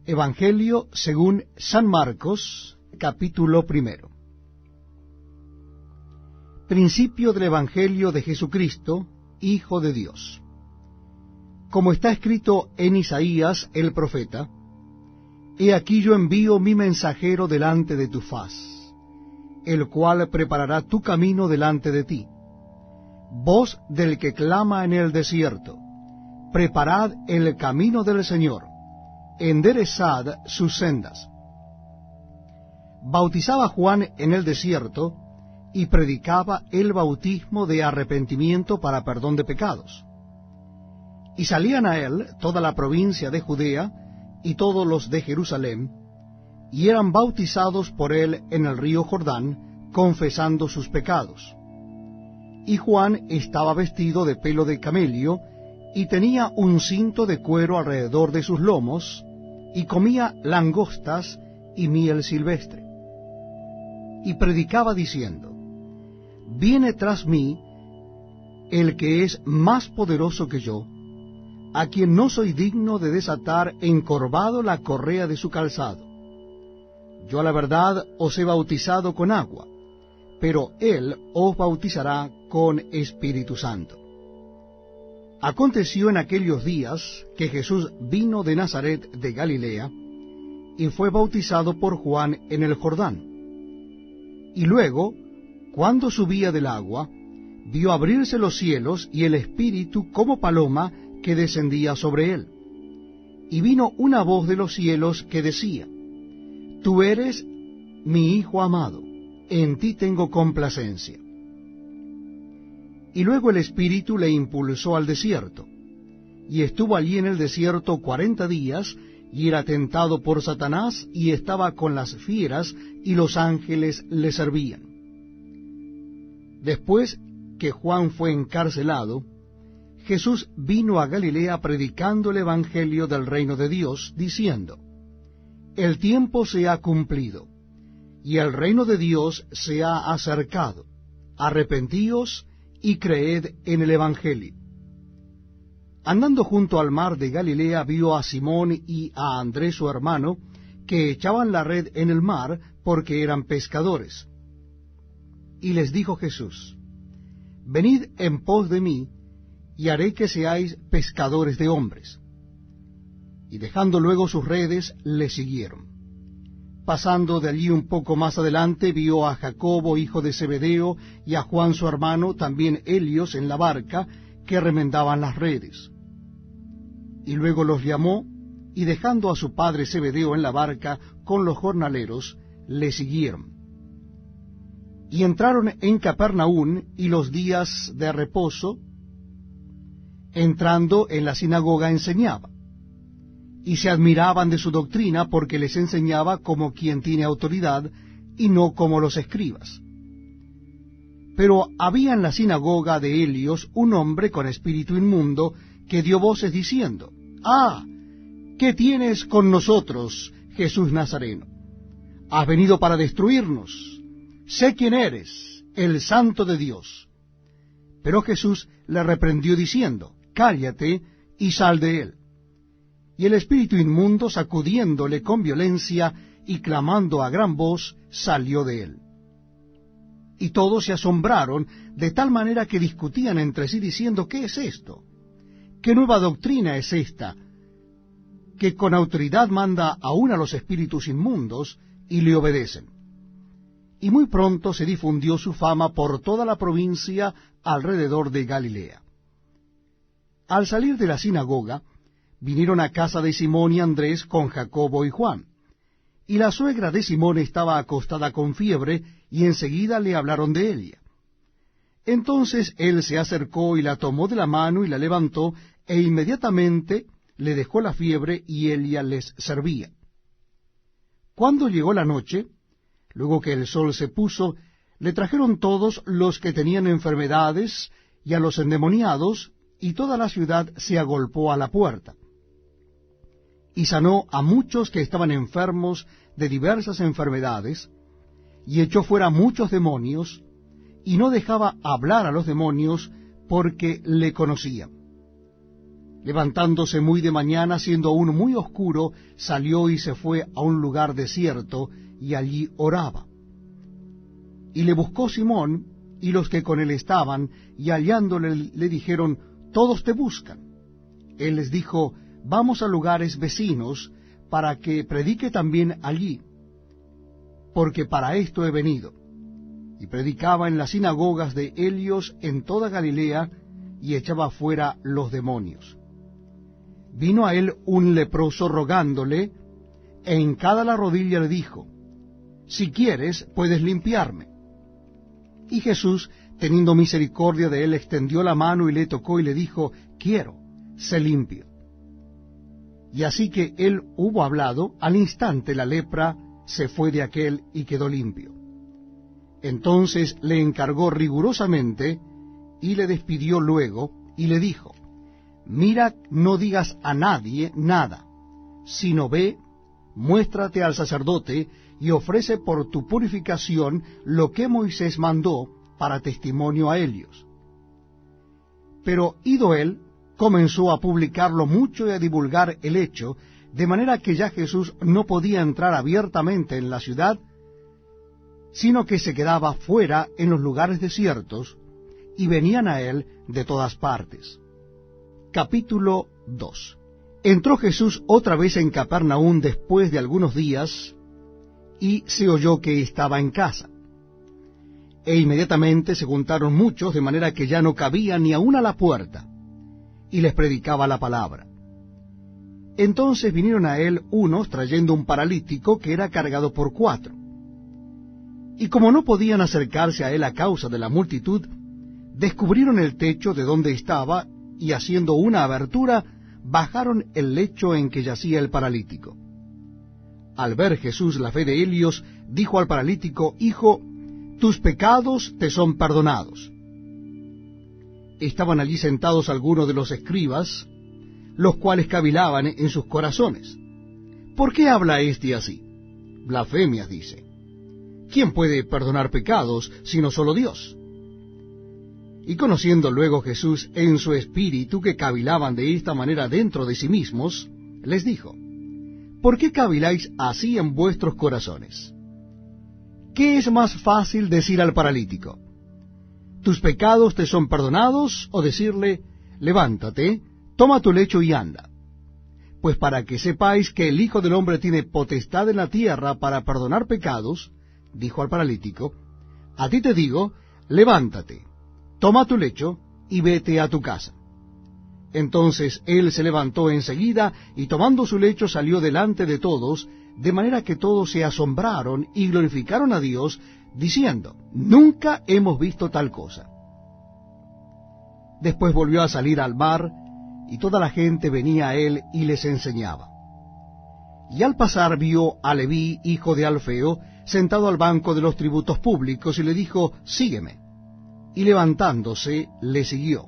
Evangelio según San Marcos, capítulo 1. Principio del Evangelio de Jesucristo, Hijo de Dios. Como está escrito en Isaías el profeta: He aquí yo envío mi mensajero delante de tu faz, el cual preparará tu camino delante de ti. Voz del que clama en el desierto: preparad el camino del Señor, enderezad sus sendas. Bautizaba Juan en el desierto, y predicaba el bautismo de arrepentimiento para perdón de pecados. Y salían a él toda la provincia de Judea y todos los de Jerusalén, y eran bautizados por él en el río Jordán, confesando sus pecados. Y Juan estaba vestido de pelo de camello, y tenía un cinto de cuero alrededor de sus lomos, y comía langostas y miel silvestre. Y predicaba diciendo: Viene tras mí el que es más poderoso que yo, a quien no soy digno de desatar encorvado la correa de su calzado. Yo a la verdad os he bautizado con agua, pero él os bautizará con Espíritu Santo. Aconteció en aquellos días que Jesús vino de Nazaret de Galilea, y fue bautizado por Juan en el Jordán. Y luego, cuando subía del agua, vio abrirse los cielos y el Espíritu como paloma que descendía sobre él. Y vino una voz de los cielos que decía: Tú eres mi Hijo amado, en ti tengo complacencia. Y luego el Espíritu le impulsó al desierto, y estuvo allí en el desierto 40 días, y era tentado por Satanás, y estaba con las fieras, y los ángeles le servían. Después que Juan fue encarcelado, Jesús vino a Galilea predicando el Evangelio del reino de Dios, diciendo: El tiempo se ha cumplido, y el reino de Dios se ha acercado. Arrepentíos y creed en el Evangelio. Andando junto al mar de Galilea, vio a Simón y a Andrés su hermano, que echaban la red en el mar, porque eran pescadores. Y les dijo Jesús: Venid en pos de mí, y haré que seáis pescadores de hombres. Y dejando luego sus redes, le siguieron. Pasando de allí un poco más adelante, vio a Jacobo, hijo de Zebedeo, y a Juan su hermano, también ellos en la barca, que remendaban las redes. Y luego los llamó, y dejando a su padre Zebedeo en la barca con los jornaleros, le siguieron. Y entraron en Capernaum, y los días de reposo, entrando en la sinagoga enseñaba. Y se admiraban de su doctrina, porque les enseñaba como quien tiene autoridad, y no como los escribas. Pero había en la sinagoga de Helios un hombre con espíritu inmundo, que dio voces diciendo: ¡Ah! ¿Qué tienes con nosotros, Jesús Nazareno? ¿Has venido para destruirnos? Sé quién eres, el Santo de Dios. Pero Jesús le reprendió diciendo: Cállate y sal de él. Y el espíritu inmundo, sacudiéndole con violencia y clamando a gran voz, salió de él. Y todos se asombraron, de tal manera que discutían entre sí diciendo: ¿Qué es esto? ¿Qué nueva doctrina es esta, que con autoridad manda aún a los espíritus inmundos, y le obedecen? Y muy pronto se difundió su fama por toda la provincia alrededor de Galilea. Al salir de la sinagoga, vinieron a casa de Simón y Andrés con Jacobo y Juan. Y la suegra de Simón estaba acostada con fiebre, y enseguida le hablaron de ella. Entonces él se acercó y la tomó de la mano y la levantó, e inmediatamente le dejó la fiebre, y ella les servía. Cuando llegó la noche, luego que el sol se puso, le trajeron todos los que tenían enfermedades y a los endemoniados, y toda la ciudad se agolpó a la puerta. Y sanó a muchos que estaban enfermos de diversas enfermedades, y echó fuera muchos demonios, y no dejaba hablar a los demonios, porque le conocían. Levantándose muy de mañana, siendo aún muy oscuro, salió y se fue a un lugar desierto, y allí oraba. Y le buscó Simón y los que con él estaban, y hallándole le dijeron: todos te buscan. Él les dijo: vamos a lugares vecinos, para que predique también allí, porque para esto he venido. Y predicaba en las sinagogas de ellos en toda Galilea, y echaba fuera los demonios. Vino a él un leproso rogándole, e hincada la rodilla le dijo: si quieres, puedes limpiarme. Y Jesús, teniendo misericordia de él, extendió la mano y le tocó y le dijo: quiero, sé limpio. Y así que él hubo hablado, al instante la lepra se fue de aquél y quedó limpio. Entonces le encargó rigurosamente, y le despidió luego, y le dijo: mira, no digas a nadie nada, sino ve, muéstrate al sacerdote, y ofrece por tu purificación lo que Moisés mandó para testimonio a ellos. Pero ido él, comenzó a publicarlo mucho y a divulgar el hecho, de manera que ya Jesús no podía entrar abiertamente en la ciudad, sino que se quedaba fuera en los lugares desiertos, y venían a él de todas partes. Capítulo 2. Entró Jesús otra vez en Capernaum después de algunos días, y se oyó que estaba en casa. E inmediatamente se juntaron muchos, de manera que ya no cabía ni aun a la puerta, y les predicaba la palabra. Entonces vinieron a él unos trayendo un paralítico que era cargado por 4. Y como no podían acercarse a él a causa de la multitud, descubrieron el techo de donde estaba, y haciendo una abertura, bajaron el lecho en que yacía el paralítico. Al ver Jesús la fe de ellos, dijo al paralítico: hijo, tus pecados te son perdonados. Estaban allí sentados algunos de los escribas, los cuales cavilaban en sus corazones: ¿por qué habla éste así? Blasfemias dice. ¿Quién puede perdonar pecados, sino solo Dios? Y conociendo luego Jesús en su espíritu que cavilaban de esta manera dentro de sí mismos, les dijo: ¿por qué caviláis así en vuestros corazones? ¿Qué es más fácil decir al paralítico: tus pecados te son perdonados, o decirle: levántate, toma tu lecho y anda? Pues para que sepáis que el Hijo del Hombre tiene potestad en la tierra para perdonar pecados, dijo al paralítico, a ti te digo, levántate, toma tu lecho y vete a tu casa. Entonces él se levantó enseguida, y tomando su lecho salió delante de todos, de manera que todos se asombraron y glorificaron a Dios, diciendo: nunca hemos visto tal cosa. Después volvió a salir al mar, y toda la gente venía a él y les enseñaba. Y al pasar vio a Leví, hijo de Alfeo, sentado al banco de los tributos públicos, y le dijo: sígueme. Y levantándose, le siguió.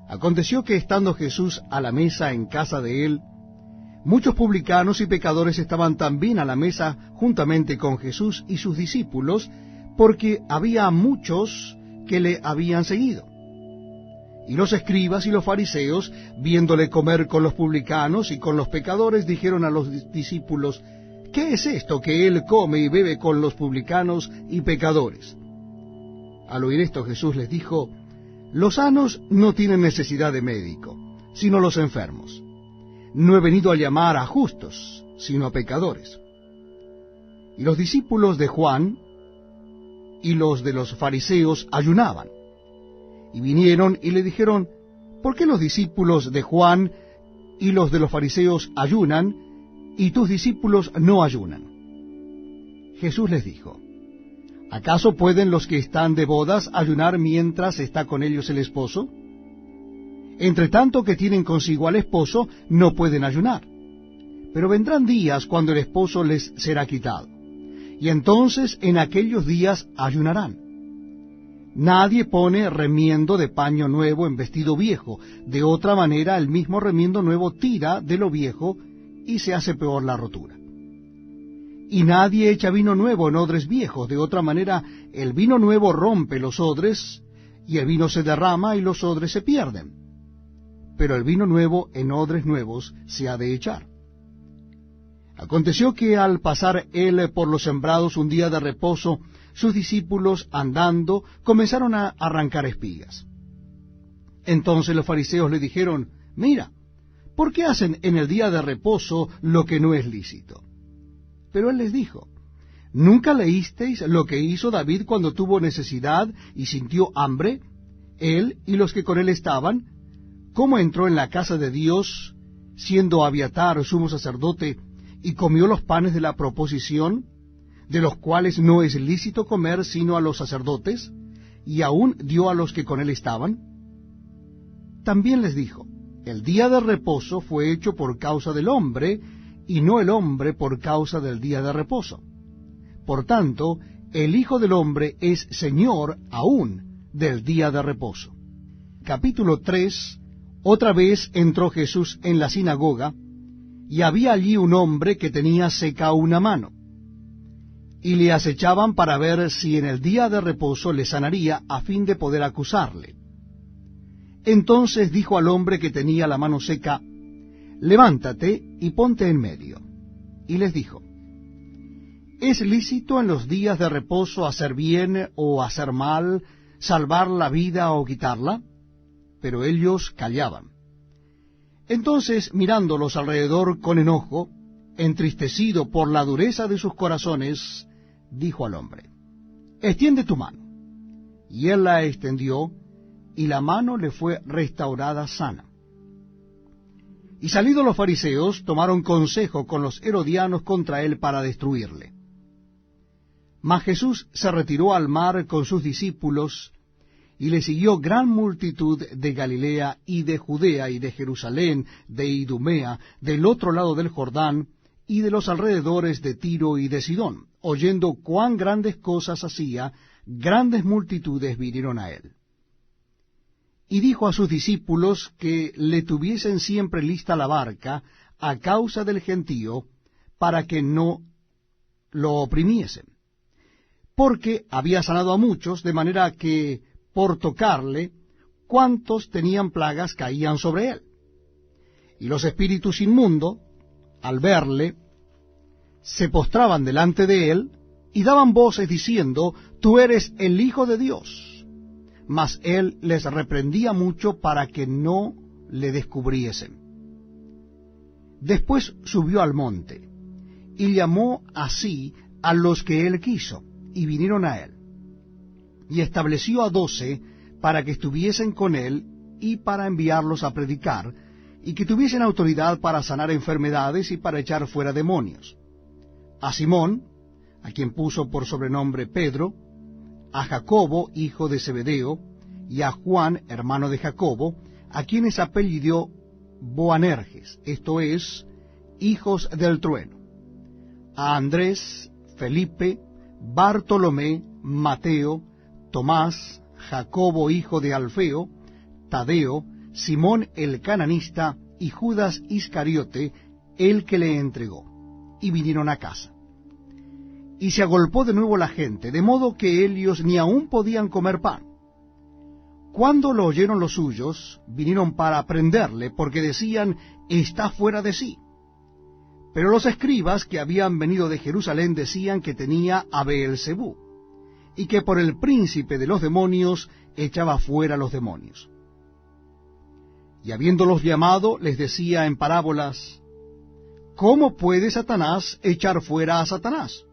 Aconteció que estando Jesús a la mesa en casa de él, muchos publicanos y pecadores estaban también a la mesa juntamente con Jesús y sus discípulos, porque había muchos que le habían seguido. Y los escribas y los fariseos, viéndole comer con los publicanos y con los pecadores, dijeron a los discípulos: ¿qué es esto que él come y bebe con los publicanos y pecadores? Al oír esto Jesús les dijo: los sanos no tienen necesidad de médico, sino los enfermos. No he venido a llamar a justos, sino a pecadores. Y los discípulos de Juan y los de los fariseos ayunaban. Y vinieron y le dijeron: ¿por qué los discípulos de Juan y los de los fariseos ayunan, y tus discípulos no ayunan? Jesús les dijo: ¿acaso pueden los que están de bodas ayunar mientras está con ellos el esposo? Entre tanto que tienen consigo al esposo, no pueden ayunar. Pero vendrán días cuando el esposo les será quitado, y entonces en aquellos días ayunarán. Nadie pone remiendo de paño nuevo en vestido viejo; de otra manera el mismo remiendo nuevo tira de lo viejo, y se hace peor la rotura. Y nadie echa vino nuevo en odres viejos; de otra manera el vino nuevo rompe los odres, y el vino se derrama y los odres se pierden. pero el vino nuevo en odres nuevos se ha de echar. Aconteció que al pasar él por los sembrados un día de reposo, sus discípulos, andando, comenzaron a arrancar espigas. Entonces los fariseos le dijeron: Mira, ¿por qué hacen en el día de reposo lo que no es lícito? Pero él les dijo: ¿Nunca leísteis lo que hizo David cuando tuvo necesidad y sintió hambre, él y los que con él estaban? ¿Cómo entró en la casa de Dios, siendo Abiatar sumo sacerdote, y comió los panes de la proposición, de los cuales no es lícito comer sino a los sacerdotes, y aún dio a los que con él estaban? También les dijo: el día de reposo fue hecho por causa del hombre, y no el hombre por causa del día de reposo. Por tanto, el Hijo del Hombre es Señor aún del día de reposo. Capítulo 3. Otra vez entró Jesús en la sinagoga, y había allí un hombre que tenía seca una mano. Y le acechaban para ver si en el día de reposo le sanaría, a fin de poder acusarle. Entonces dijo al hombre que tenía la mano seca: levántate y ponte en medio. Y les dijo: ¿es lícito en los días de reposo hacer bien o hacer mal, salvar la vida o quitarla? Pero ellos callaban. Entonces, mirándolos alrededor con enojo, entristecido por la dureza de sus corazones, dijo al hombre: extiende tu mano. Y él la extendió, y la mano le fue restaurada sana. Y salidos los fariseos, tomaron consejo con los herodianos contra él para destruirle. Mas Jesús se retiró al mar con sus discípulos, y le siguió gran multitud de Galilea y de Judea y de Jerusalén, de Idumea, del otro lado del Jordán, y de los alrededores de Tiro y de Sidón. Oyendo cuán grandes cosas hacía, grandes multitudes vinieron a él. Y dijo a sus discípulos que le tuviesen siempre lista la barca a causa del gentío, para que no lo oprimiesen, porque había sanado a muchos, de manera que por tocarle, cuantos tenían plagas caían sobre él. Y los espíritus inmundos, al verle, se postraban delante de él, y daban voces diciendo: tú eres el Hijo de Dios. Mas él les reprendía mucho para que no le descubriesen. Después subió al monte, y llamó así a los que él quiso, y vinieron a él. Y estableció a 12 para que estuviesen con él, y para enviarlos a predicar, y que tuviesen autoridad para sanar enfermedades y para echar fuera demonios: a Simón, a quien puso por sobrenombre Pedro, a Jacobo, hijo de Zebedeo, y a Juan, hermano de Jacobo, a quienes apellidó Boanerges, esto es, hijos del trueno, a Andrés, Felipe, Bartolomé, Mateo, Tomás, Jacobo, hijo de Alfeo, Tadeo, Simón el cananista, y Judas Iscariote, el que le entregó. Y vinieron a casa. Y se agolpó de nuevo la gente, de modo que ellos ni aún podían comer pan. Cuando lo oyeron los suyos, vinieron para prenderle, porque decían: está fuera de sí. Pero los escribas que habían venido de Jerusalén decían que tenía a Beelzebú, y que por el príncipe de los demonios echaba fuera los demonios. Y habiéndolos llamado, les decía en parábolas: ¿cómo puede Satanás echar fuera a Satanás?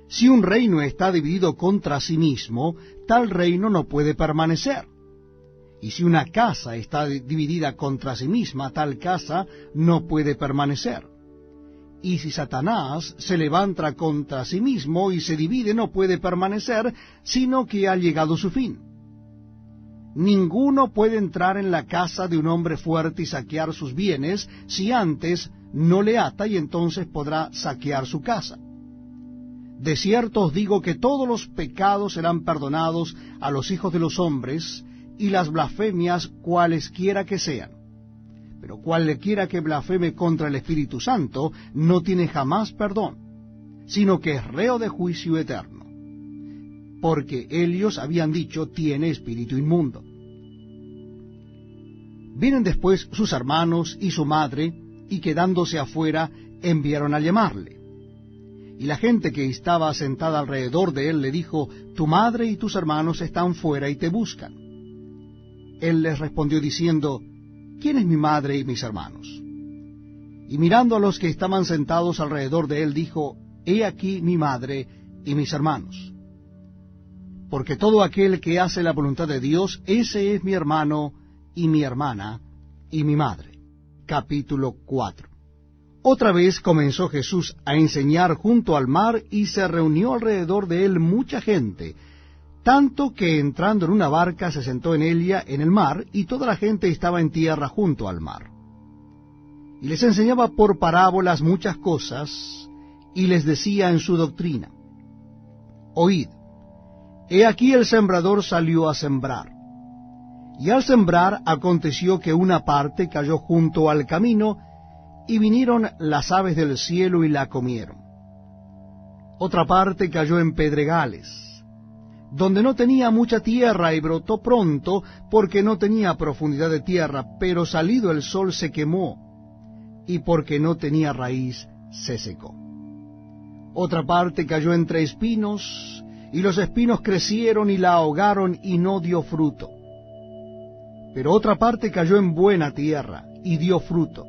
Si un reino está dividido contra sí mismo, tal reino no puede permanecer. Y si una casa está dividida contra sí misma, tal casa no puede permanecer. Y si Satanás se levanta contra sí mismo y se divide, no puede permanecer, sino que ha llegado su fin. Ninguno puede entrar en la casa de un hombre fuerte y saquear sus bienes, si antes no le ata, y entonces podrá saquear su casa. De cierto os digo que todos los pecados serán perdonados a los hijos de los hombres, y las blasfemias cualesquiera que sean. Pero cualquiera que blasfeme contra el Espíritu Santo no tiene jamás perdón, sino que es reo de juicio eterno, porque ellos habían dicho: tiene espíritu inmundo. Vienen después sus hermanos y su madre, y quedándose afuera, enviaron a llamarle. Y la gente que estaba sentada alrededor de él le dijo, tu madre y tus hermanos están fuera y te buscan. Él les respondió diciendo, ¿quién es mi madre y mis hermanos? Y mirando a los que estaban sentados alrededor de él, dijo, he aquí mi madre y mis hermanos. Porque todo aquel que hace la voluntad de Dios, ese es mi hermano y mi hermana y mi madre. Capítulo 4. Otra vez comenzó Jesús a enseñar junto al mar, y se reunió alrededor de él mucha gente, tanto que entrando en una barca se sentó en ella en el mar, y toda la gente estaba en tierra junto al mar. Y les enseñaba por parábolas muchas cosas, y les decía en su doctrina, oíd, he aquí el sembrador salió a sembrar. Y al sembrar aconteció que una parte cayó junto al camino, y vinieron las aves del cielo y la comieron. Otra parte cayó en pedregales, donde no tenía mucha tierra, y brotó pronto, porque no tenía profundidad de tierra, pero salido el sol se quemó, y porque no tenía raíz se secó. Otra parte cayó entre espinos, y los espinos crecieron y la ahogaron, y no dio fruto. Pero otra parte cayó en buena tierra, y dio fruto,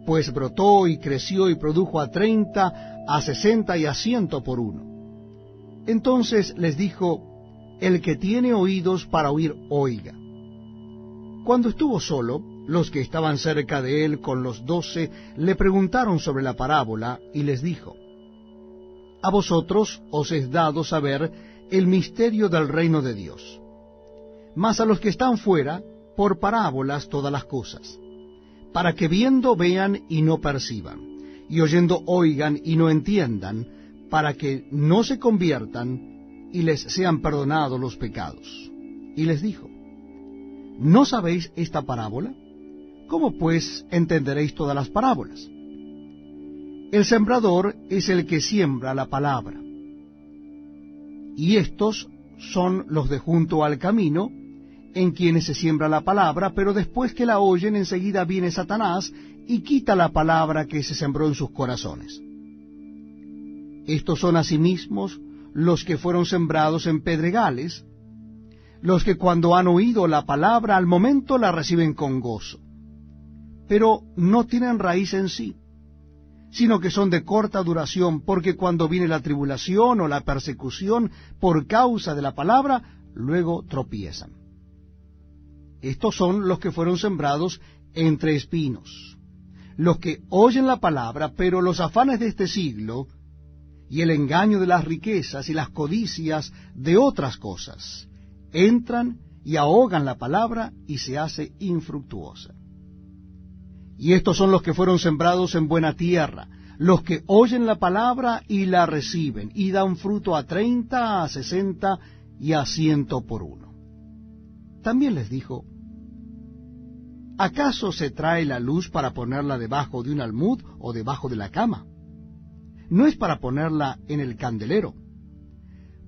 pues brotó y creció y produjo a 30, a 60 y a 100 por uno. Entonces les dijo, el que tiene oídos para oír, oiga. Cuando estuvo solo, los que estaban cerca de él con los 12 le preguntaron sobre la parábola, y les dijo, a vosotros os es dado saber el misterio del reino de Dios, mas a los que están fuera, por parábolas todas las cosas, para que viendo vean y no perciban, y oyendo oigan y no entiendan, para que no se conviertan y les sean perdonados los pecados. Y les dijo, ¿no sabéis esta parábola? ¿Cómo pues entenderéis todas las parábolas? El sembrador es el que siembra la palabra. Y estos son los de junto al camino, en quienes se siembra la palabra, pero después que la oyen, enseguida viene Satanás y quita la palabra que se sembró en sus corazones. Estos son asimismo los que fueron sembrados en pedregales, los que cuando han oído la palabra al momento la reciben con gozo, pero no tienen raíz en sí, sino que son de corta duración, porque cuando viene la tribulación o la persecución por causa de la palabra, luego tropiezan. Estos son los que fueron sembrados entre espinos, los que oyen la palabra, pero los afanes de este siglo, y el engaño de las riquezas y las codicias de otras cosas, entran y ahogan la palabra y se hace infructuosa. Y estos son los que fueron sembrados en buena tierra, los que oyen la palabra y la reciben, y dan fruto a 30, a 60 y a 100 por uno. También les dijo, ¿acaso se trae la luz para ponerla debajo de un almud o debajo de la cama? No es para ponerla en el candelero,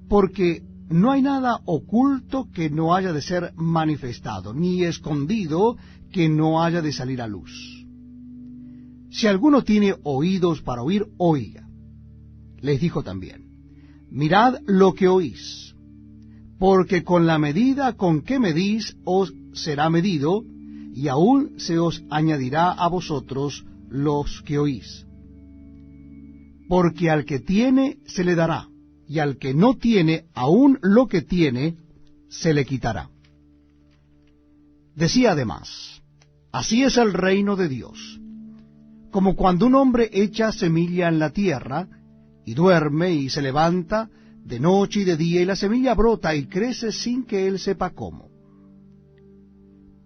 porque no hay nada oculto que no haya de ser manifestado, ni escondido que no haya de salir a luz. Si alguno tiene oídos para oír, oiga. Les dijo también, mirad lo que oís, porque con la medida con que medís os será medido, y aún se os añadirá a vosotros los que oís. Porque al que tiene se le dará, y al que no tiene, aún lo que tiene se le quitará. Decía además, así es el reino de Dios, como cuando un hombre echa semilla en la tierra, y duerme y se levanta de noche y de día, y la semilla brota y crece sin que él sepa cómo.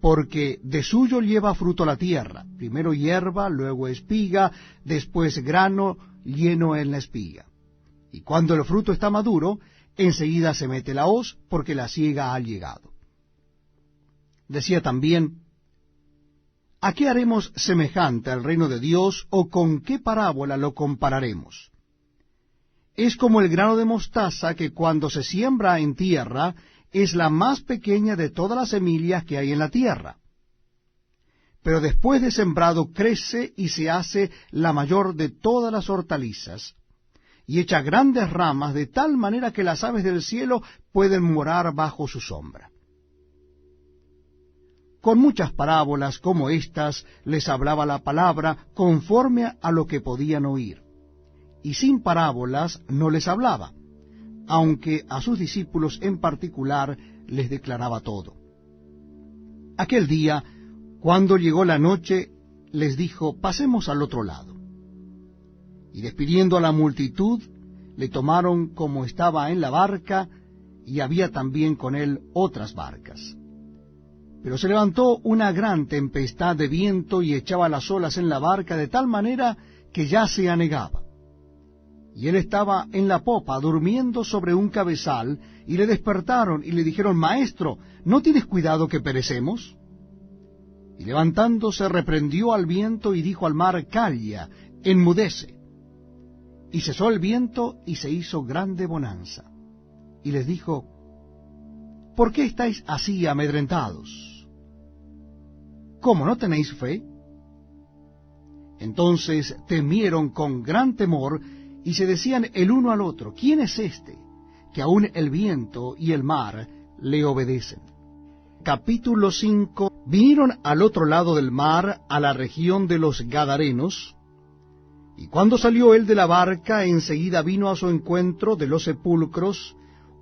Porque de suyo lleva fruto la tierra, primero hierba, luego espiga, después grano lleno en la espiga. Y cuando el fruto está maduro, enseguida se mete la hoz, porque la siega ha llegado. Decía también, ¿a qué haremos semejante al reino de Dios, o con qué parábola lo compararemos? Es como el grano de mostaza que cuando se siembra en tierra, es la más pequeña de todas las semillas que hay en la tierra. pero después de sembrado crece y se hace la mayor de todas las hortalizas, y echa grandes ramas de tal manera que las aves del cielo pueden morar bajo su sombra. Con muchas parábolas como estas les hablaba la palabra conforme a lo que podían oír, y sin parábolas no les hablaba, aunque a sus discípulos en particular les declaraba todo. Aquel día, cuando llegó la noche, les dijo: pasemos al otro lado. Y despidiendo a la multitud, le tomaron como estaba en la barca, y había también con él otras barcas. Pero se levantó una gran tempestad de viento y echaba las olas en la barca de tal manera que ya se anegaba. Y él estaba en la popa durmiendo sobre un cabezal, y le despertaron y le dijeron: Maestro, ¿no tienes cuidado que perecemos? Y levantándose reprendió al viento y dijo al mar: Calla, enmudece. Y cesó el viento y se hizo grande bonanza. Y les dijo: ¿por qué estáis así amedrentados? ¿Cómo no tenéis fe? Entonces temieron con gran temor, y se decían el uno al otro: ¿quién es este, que aun el viento y el mar le obedecen? Capítulo 5. Vinieron al otro lado del mar, a la región de los Gadarenos, y cuando salió él de la barca, enseguida vino a su encuentro de los sepulcros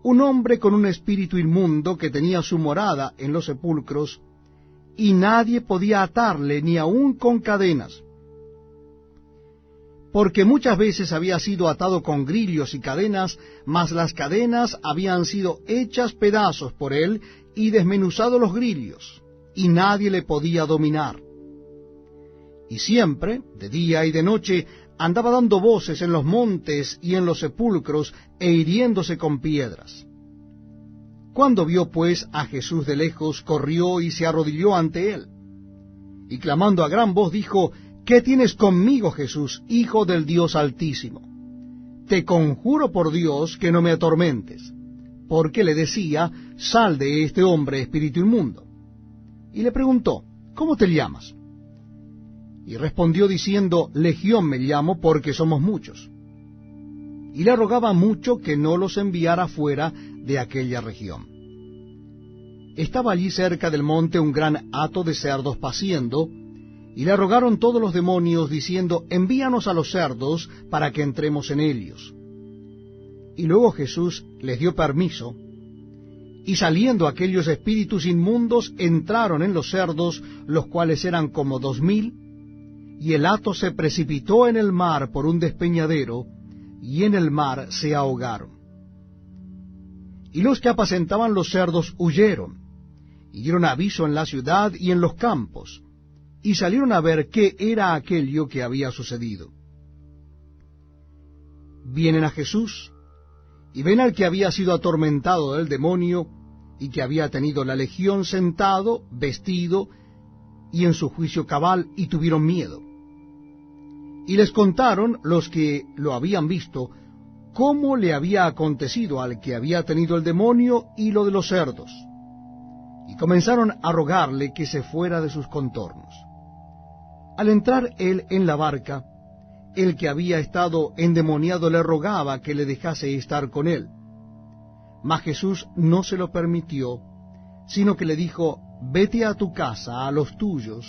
un hombre con un espíritu inmundo, que tenía su morada en los sepulcros, y nadie podía atarle, ni aun con cadenas, porque muchas veces había sido atado con grillos y cadenas, mas las cadenas habían sido hechas pedazos por él, y desmenuzados los grillos, y nadie le podía dominar. Y siempre, de día y de noche, andaba dando voces en los montes y en los sepulcros, e hiriéndose con piedras. Cuando vio pues a Jesús de lejos, corrió y se arrodilló ante él, y clamando a gran voz dijo: ¿qué tienes conmigo, Jesús, Hijo del Dios Altísimo? Te conjuro por Dios que no me atormentes. Porque le decía: sal de este hombre, espíritu inmundo. Y le preguntó: ¿cómo te llamas? Y respondió diciendo: Legión me llamo, porque somos muchos. Y le rogaba mucho que no los enviara fuera de aquella región. Estaba allí cerca del monte un gran hato de cerdos paciendo, y le rogaron todos los demonios, diciendo: envíanos a los cerdos, para que entremos en ellos. Y luego Jesús les dio permiso, y saliendo aquellos espíritus inmundos, entraron en los cerdos, los cuales eran como 2000, y el hato se precipitó en el mar por un despeñadero, y en el mar se ahogaron. Y los que apacentaban los cerdos huyeron, y dieron aviso en la ciudad y en los campos, y salieron a ver qué era aquello que había sucedido. Vienen a Jesús, y ven al que había sido atormentado del demonio, y que había tenido la legión sentado, vestido, y en su juicio cabal, y tuvieron miedo. Y les contaron los que lo habían visto, cómo le había acontecido al que había tenido el demonio y lo de los cerdos. Y comenzaron a rogarle que se fuera de sus contornos. Al entrar él en la barca, el que había estado endemoniado le rogaba que le dejase estar con él. Mas Jesús no se lo permitió, sino que le dijo: vete a tu casa, a los tuyos,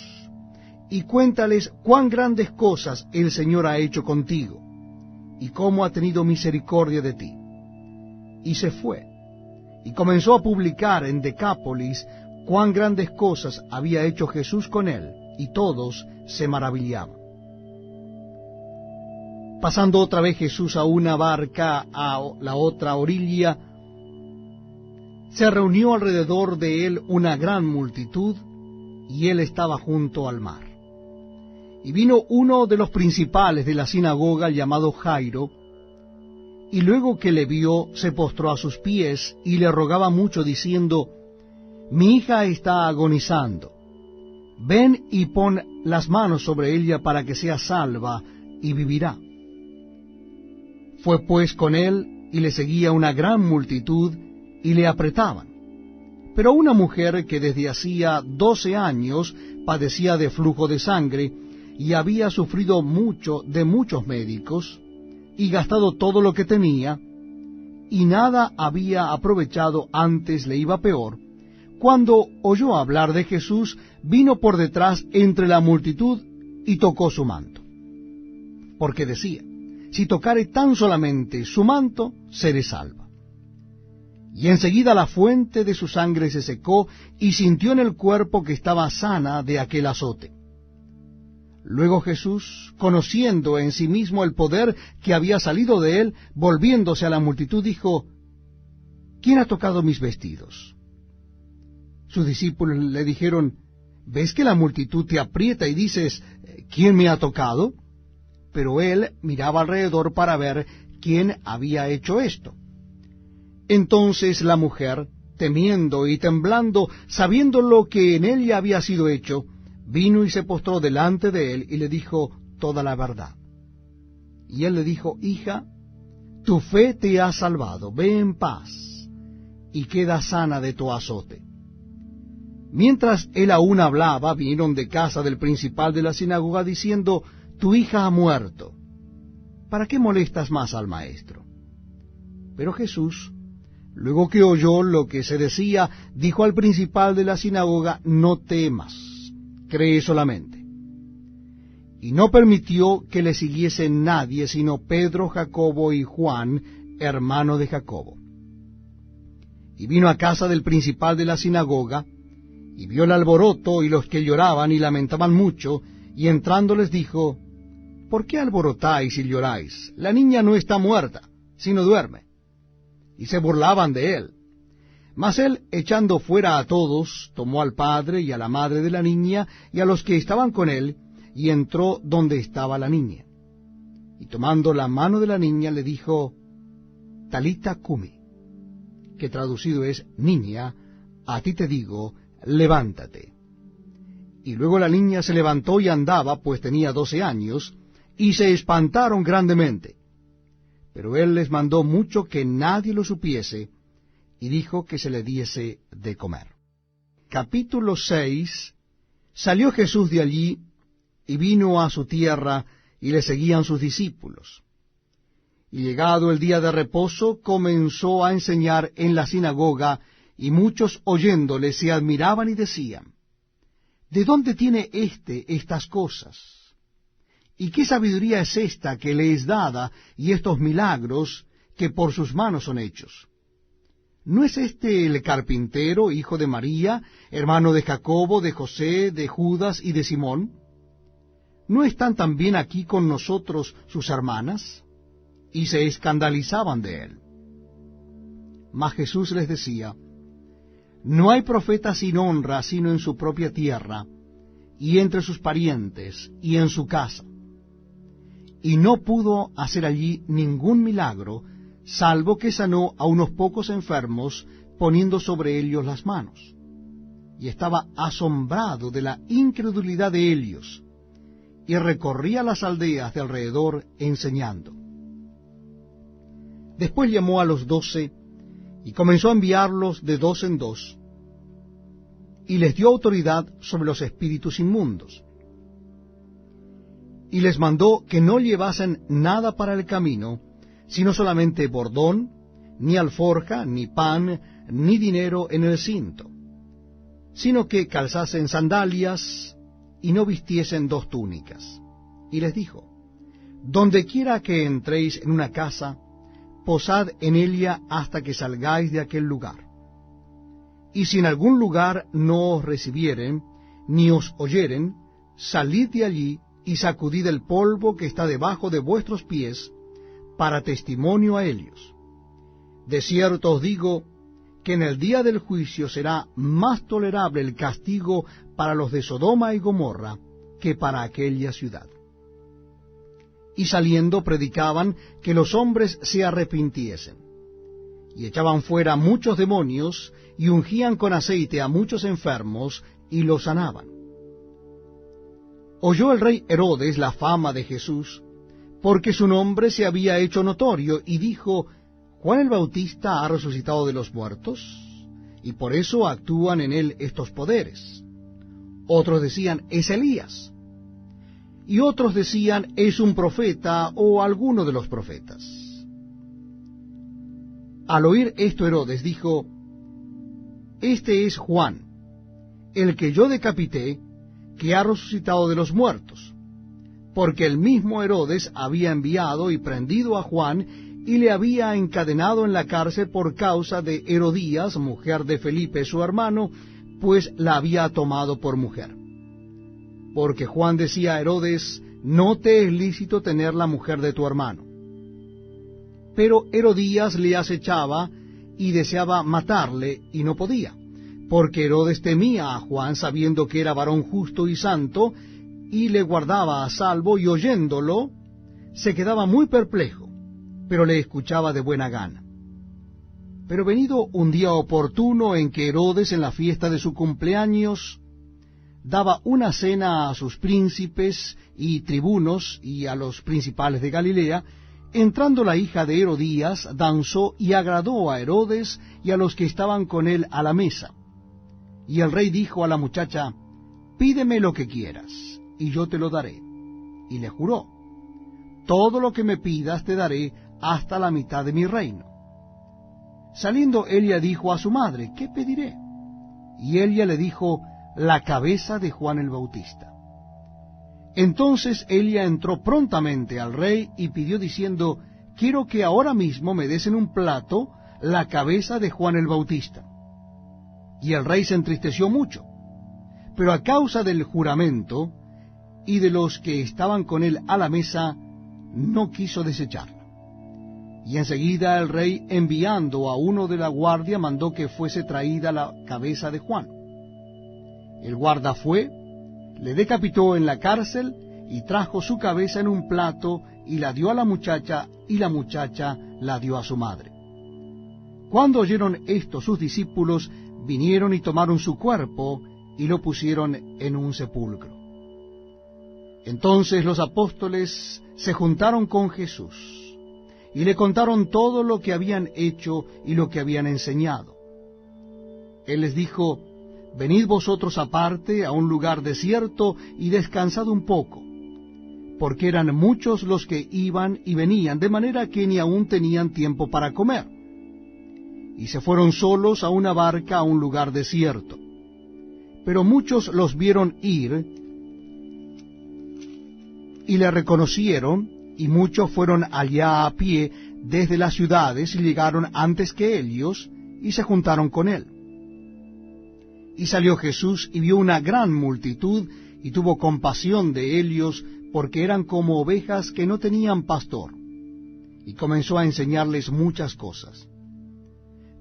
y cuéntales cuán grandes cosas el Señor ha hecho contigo, y cómo ha tenido misericordia de ti. Y se fue, y comenzó a publicar en Decápolis cuán grandes cosas había hecho Jesús con él, y todos se maravillaban. Pasando otra vez Jesús a una barca a la otra orilla, se reunió alrededor de él una gran multitud, y él estaba junto al mar. Y vino uno de los principales de la sinagoga, llamado Jairo, y luego que le vio, se postró a sus pies, y le rogaba mucho, diciendo: mi hija está agonizando. Ven y pon las manos sobre ella para que sea salva, y vivirá. Fue pues con él, y le seguía una gran multitud, y le apretaban. Pero una mujer que desde hacía 12 años padecía de flujo de sangre, y había sufrido mucho de muchos médicos, y gastado todo lo que tenía, y nada había aprovechado, antes le iba peor, cuando oyó hablar de Jesús, vino por detrás entre la multitud y tocó su manto. Porque decía, si tocare tan solamente su manto, seré salva. Y enseguida la fuente de su sangre se secó, y sintió en el cuerpo que estaba sana de aquel azote. Luego Jesús, conociendo en sí mismo el poder que había salido de él, volviéndose a la multitud, dijo, ¿quién ha tocado mis vestidos? Sus discípulos le dijeron, ¿ves que la multitud te aprieta y dices, ¿quién me ha tocado? Pero él miraba alrededor para ver quién había hecho esto. Entonces la mujer, temiendo y temblando, sabiendo lo que en ella había sido hecho, vino y se postró delante de él y le dijo toda la verdad. Y él le dijo, hija, tu fe te ha salvado, ve en paz, y queda sana de tu azote. Mientras él aún hablaba, vinieron de casa del principal de la sinagoga, diciendo, tu hija ha muerto. ¿Para qué molestas más al maestro? Pero Jesús, luego que oyó lo que se decía, dijo al principal de la sinagoga, no temas, cree solamente. Y no permitió que le siguiese nadie, sino Pedro, Jacobo y Juan, hermano de Jacobo. Y vino a casa del principal de la sinagoga, y vio el alboroto y los que lloraban y lamentaban mucho, y entrando les dijo, ¿por qué alborotáis y lloráis? La niña no está muerta, sino duerme. Y se burlaban de él. Mas él, echando fuera a todos, tomó al padre y a la madre de la niña, y a los que estaban con él, y entró donde estaba la niña. Y tomando la mano de la niña, le dijo, Talita cumi, que traducido es, niña, a ti te digo, levántate. Y luego la niña se levantó y andaba, pues tenía 12 años, y se espantaron grandemente. Pero él les mandó mucho que nadie lo supiese, y dijo que se le diese de comer. Capítulo 6. Salió Jesús de allí, y vino a su tierra, y le seguían sus discípulos. Y llegado el día de reposo, comenzó a enseñar en la sinagoga, y muchos oyéndole se admiraban y decían, ¿de dónde tiene estas cosas? ¿Y qué sabiduría es esta que le es dada, y estos milagros que por sus manos son hechos? ¿No es este el carpintero, hijo de María, hermano de Jacobo, de José, de Judas y de Simón? ¿No están también aquí con nosotros sus hermanas? Y se escandalizaban de él. Mas Jesús les decía, no hay profeta sin honra sino en su propia tierra, y entre sus parientes, y en su casa. Y no pudo hacer allí ningún milagro, salvo que sanó a unos pocos enfermos, poniendo sobre ellos las manos. Y estaba asombrado de la incredulidad de ellos, y recorría las aldeas de alrededor enseñando. Después llamó a los 12, y comenzó a enviarlos de 2 en 2, y les dio autoridad sobre los espíritus inmundos. Y les mandó que no llevasen nada para el camino, sino solamente bordón, ni alforja, ni pan, ni dinero en el cinto, sino que calzasen sandalias, y no vistiesen 2 túnicas. Y les dijo, donde quiera que entréis en una casa, posad en ella hasta que salgáis de aquel lugar. Y si en algún lugar no os recibieren, ni os oyeren, salid de allí y sacudid el polvo que está debajo de vuestros pies, para testimonio a ellos. De cierto os digo, que en el día del juicio será más tolerable el castigo para los de Sodoma y Gomorra, que para aquella ciudad. Y saliendo predicaban que los hombres se arrepintiesen. Y echaban fuera muchos demonios, y ungían con aceite a muchos enfermos, y los sanaban. Oyó el rey Herodes la fama de Jesús, porque su nombre se había hecho notorio, y dijo, ¿Juan el Bautista ha resucitado de los muertos? y por eso actúan en él estos poderes. Otros decían, es Elías. Y otros decían, es un profeta o alguno de los profetas. Al oír esto Herodes dijo, este es Juan, el que yo decapité, que ha resucitado de los muertos, porque el mismo Herodes había enviado y prendido a Juan, y le había encadenado en la cárcel por causa de Herodías, mujer de Felipe su hermano, pues la había tomado por mujer. Porque Juan decía a Herodes, no te es lícito tener la mujer de tu hermano. Pero Herodías le acechaba y deseaba matarle, y no podía, porque Herodes temía a Juan, sabiendo que era varón justo y santo, y le guardaba a salvo, y oyéndolo, se quedaba muy perplejo, pero le escuchaba de buena gana. Pero venido un día oportuno en que Herodes, en la fiesta de su cumpleaños, daba una cena a sus príncipes y tribunos y a los principales de Galilea, entrando la hija de Herodías, danzó y agradó a Herodes y a los que estaban con él a la mesa. Y el rey dijo a la muchacha, pídeme lo que quieras, y yo te lo daré. Y le juró, todo lo que me pidas te daré hasta la mitad de mi reino. Saliendo ella dijo a su madre, ¿qué pediré? Y ella le dijo, la cabeza de Juan el Bautista. Entonces ella entró prontamente al rey y pidió diciendo, quiero que ahora mismo me des en un plato la cabeza de Juan el Bautista. Y el rey se entristeció mucho, pero a causa del juramento y de los que estaban con él a la mesa, no quiso desecharla. Y enseguida el rey, enviando a uno de la guardia, mandó que fuese traída la cabeza de Juan. El guarda fue, le decapitó en la cárcel, y trajo su cabeza en un plato, y la dio a la muchacha, y la muchacha la dio a su madre. Cuando oyeron esto sus discípulos, vinieron y tomaron su cuerpo, y lo pusieron en un sepulcro. Entonces los apóstoles se juntaron con Jesús, y le contaron todo lo que habían hecho y lo que habían enseñado. Él les dijo, venid vosotros aparte a un lugar desierto y descansad un poco, porque eran muchos los que iban y venían, de manera que ni aún tenían tiempo para comer. Y se fueron solos a una barca a un lugar desierto. Pero muchos los vieron ir y le reconocieron, y muchos fueron allá a pie desde las ciudades y llegaron antes que ellos, y se juntaron con él. Y salió Jesús y vio una gran multitud, y tuvo compasión de ellos, porque eran como ovejas que no tenían pastor, y comenzó a enseñarles muchas cosas.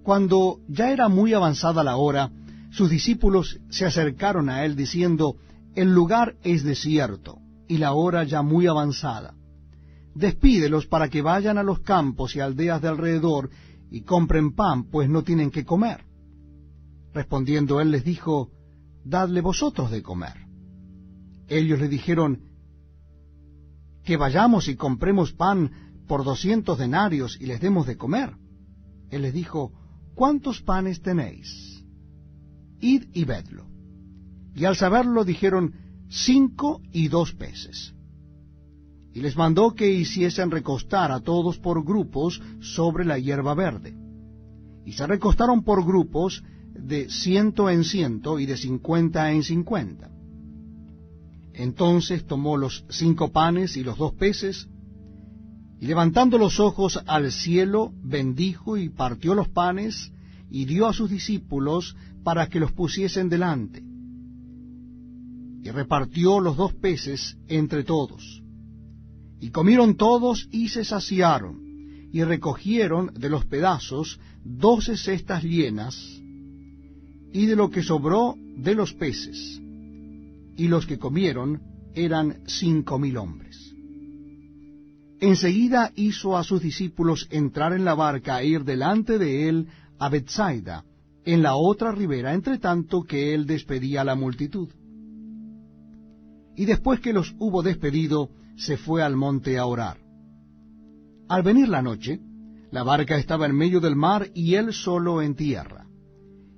Cuando ya era muy avanzada la hora, sus discípulos se acercaron a él, diciendo, el lugar es desierto, y la hora ya muy avanzada. Despídelos para que vayan a los campos y aldeas de alrededor, y compren pan, pues no tienen que comer. Respondiendo él les dijo, dadle vosotros de comer. Ellos le dijeron, que vayamos y compremos pan por 200 denarios y les demos de comer. Él les dijo, ¿cuántos panes tenéis? Id y vedlo. Y al saberlo dijeron, 5 y 2 peces. Y les mandó que hiciesen recostar a todos por grupos sobre la hierba verde. Y se recostaron por grupos de 100 en 100 y de 50 en 50. Entonces tomó los 5 panes y los 2 peces, y levantando los ojos al cielo, bendijo y partió los panes, y dio a sus discípulos para que los pusiesen delante. Y repartió los 2 peces entre todos. Y comieron todos y se saciaron, y recogieron de los pedazos 12 cestas llenas, y de lo que sobró de los peces. Y los que comieron eran 5,000 hombres. Enseguida hizo a sus discípulos entrar en la barca e ir delante de él a Betsaida, en la otra ribera, entre tanto que él despedía a la multitud. Y después que los hubo despedido, se fue al monte a orar. Al venir la noche, la barca estaba en medio del mar y él solo en tierra.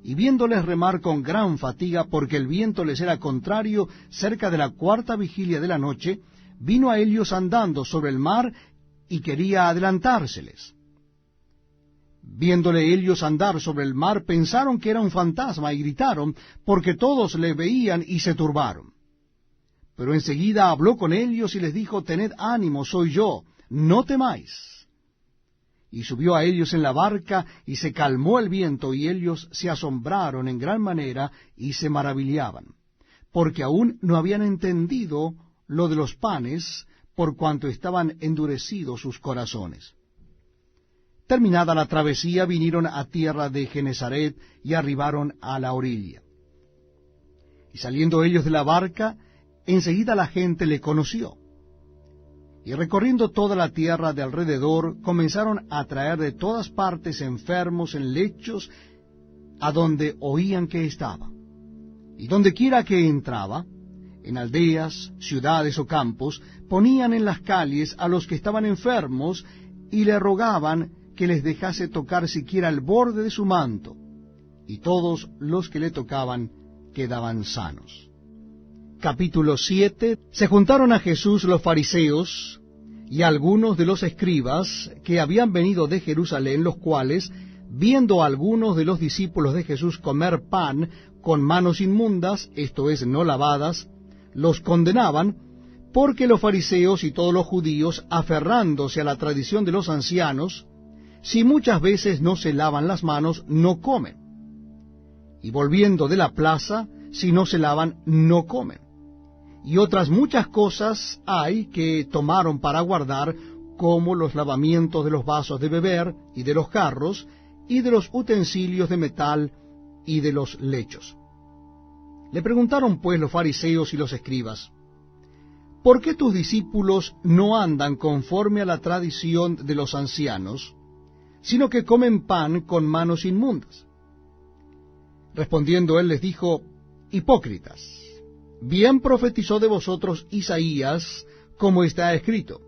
y viéndoles remar con gran fatiga, porque el viento les era contrario, cerca de la 4ª vigilia de la noche, vino a ellos andando sobre el mar, y quería adelantárseles. Viéndole ellos andar sobre el mar, pensaron que era un fantasma, y gritaron, porque todos le veían y se turbaron. Pero enseguida habló con ellos y les dijo, tened ánimo, soy yo, no temáis. Y subió a ellos en la barca, y se calmó el viento, y ellos se asombraron en gran manera, y se maravillaban, porque aún no habían entendido lo de los panes, por cuanto estaban endurecidos sus corazones. Terminada la travesía, vinieron a tierra de Genesaret, y arribaron a la orilla. Y saliendo ellos de la barca, enseguida la gente le conoció. Y recorriendo toda la tierra de alrededor, comenzaron a traer de todas partes enfermos en lechos, a donde oían que estaba. Y donde quiera que entraba, en aldeas, ciudades o campos, ponían en las calles a los que estaban enfermos, y le rogaban que les dejase tocar siquiera el borde de su manto, y todos los que le tocaban quedaban sanos. Capítulo 7. Se juntaron a Jesús los fariseos y algunos de los escribas que habían venido de Jerusalén, los cuales, viendo a algunos de los discípulos de Jesús comer pan con manos inmundas, esto es, no lavadas, los condenaban, porque los fariseos y todos los judíos, aferrándose a la tradición de los ancianos, si muchas veces no se lavan las manos, no comen. Y volviendo de la plaza, si no se lavan, no comen. Y otras muchas cosas hay que tomaron para guardar, como los lavamientos de los vasos de beber, y de los jarros, y de los utensilios de metal, y de los lechos. Le preguntaron pues los fariseos y los escribas, ¿por qué tus discípulos no andan conforme a la tradición de los ancianos, sino que comen pan con manos inmundas? Respondiendo él les dijo, hipócritas, bien profetizó de vosotros Isaías, como está escrito,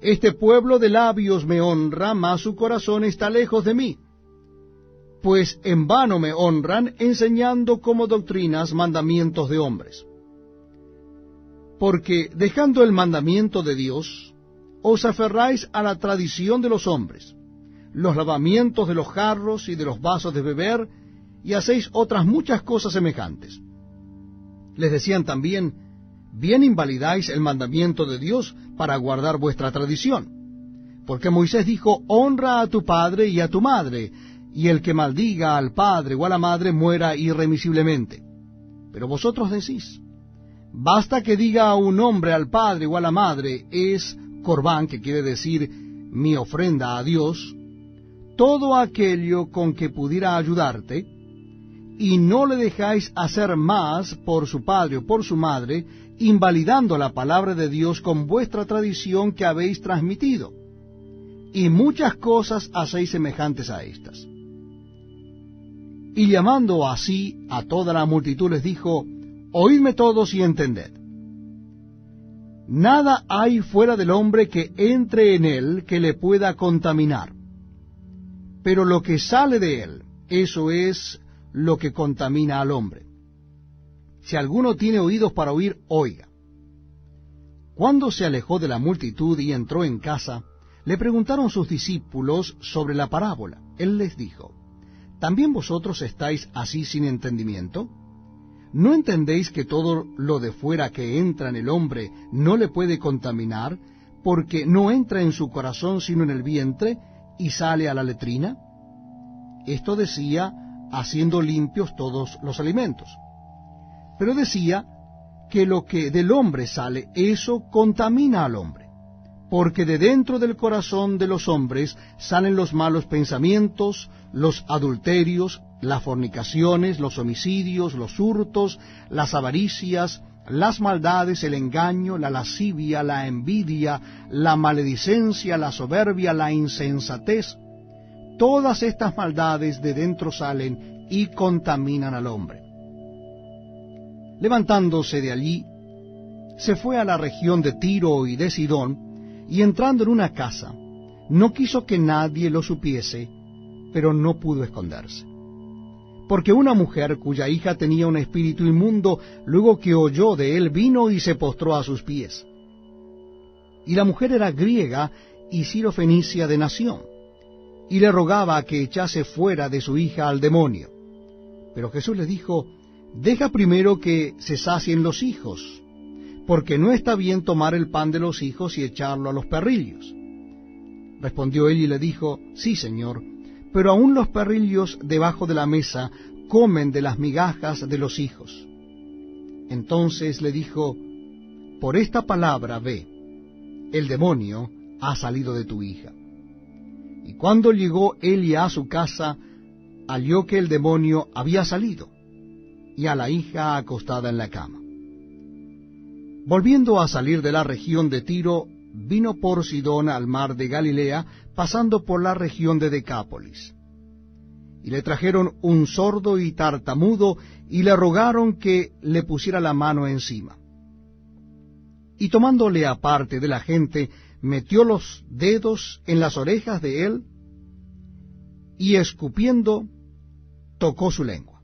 este pueblo de labios me honra, mas su corazón está lejos de mí. Pues en vano me honran, enseñando como doctrinas mandamientos de hombres. Porque dejando el mandamiento de Dios, os aferráis a la tradición de los hombres, los lavamientos de los jarros y de los vasos de beber, y hacéis otras muchas cosas semejantes. Les decían también, bien invalidáis el mandamiento de Dios para guardar vuestra tradición. Porque Moisés dijo, honra a tu padre y a tu madre, y el que maldiga al padre o a la madre muera irremisiblemente. Pero vosotros decís, basta que diga a un hombre al padre o a la madre, es corbán, que quiere decir mi ofrenda a Dios, todo aquello con que pudiera ayudarte, y no le dejáis hacer más por su padre o por su madre, invalidando la palabra de Dios con vuestra tradición que habéis transmitido. Y muchas cosas hacéis semejantes a estas. Y llamando así a toda la multitud les dijo, oídme todos y entended. Nada hay fuera del hombre que entre en él que le pueda contaminar. Pero lo que sale de él, eso es lo que contamina al hombre. Si alguno tiene oídos para oír, oiga. Cuando se alejó de la multitud y entró en casa, le preguntaron sus discípulos sobre la parábola. Él les dijo, ¿también vosotros estáis así sin entendimiento? ¿No entendéis que todo lo de fuera que entra en el hombre no le puede contaminar, porque no entra en su corazón sino en el vientre, y sale a la letrina? Esto decía, haciendo limpios todos los alimentos. Pero decía que lo que del hombre sale, eso contamina al hombre, porque de dentro del corazón de los hombres salen los malos pensamientos, los adulterios, las fornicaciones, los homicidios, los hurtos, las avaricias, las maldades, el engaño, la lascivia, la envidia, la maledicencia, la soberbia, la insensatez. Todas estas maldades de dentro salen y contaminan al hombre. Levantándose de allí, se fue a la región de Tiro y de Sidón, y entrando en una casa, no quiso que nadie lo supiese, pero no pudo esconderse. porque una mujer cuya hija tenía un espíritu inmundo, luego que oyó de él, vino y se postró a sus pies. Y la mujer era griega y sirofenicia de nación, y le rogaba que echase fuera de su hija al demonio. Pero Jesús le dijo: deja primero que se sacien los hijos, porque no está bien tomar el pan de los hijos y echarlo a los perrillos. Respondió él y le dijo: sí, Señor, pero aun los perrillos debajo de la mesa comen de las migajas de los hijos. Entonces le dijo: por esta palabra ve, el demonio ha salido de tu hija. Y cuando llegó él a su casa, halló que el demonio había salido, y a la hija acostada en la cama. Volviendo a salir de la región de Tiro, vino por Sidón al mar de Galilea, pasando por la región de Decápolis. Y le trajeron un sordo y tartamudo, y le rogaron que le pusiera la mano encima. Y tomándole aparte de la gente, metió los dedos en las orejas de él, y escupiendo, tocó su lengua.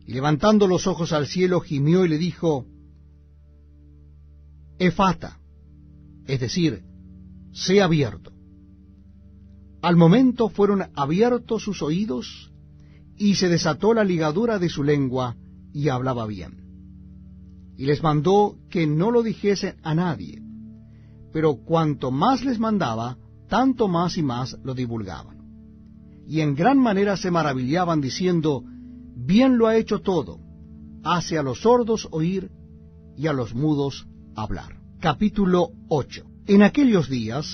Y levantando los ojos al cielo, gimió y le dijo: Efata, es decir, sé abierto. Al momento fueron abiertos sus oídos, y se desató la ligadura de su lengua, y hablaba bien. Y les mandó que no lo dijesen a nadie, pero cuanto más les mandaba, tanto más y más lo divulgaban. Y en gran manera se maravillaban, diciendo: bien lo ha hecho todo, hace a los sordos oír y a los mudos hablar. Capítulo 8. En aquellos días,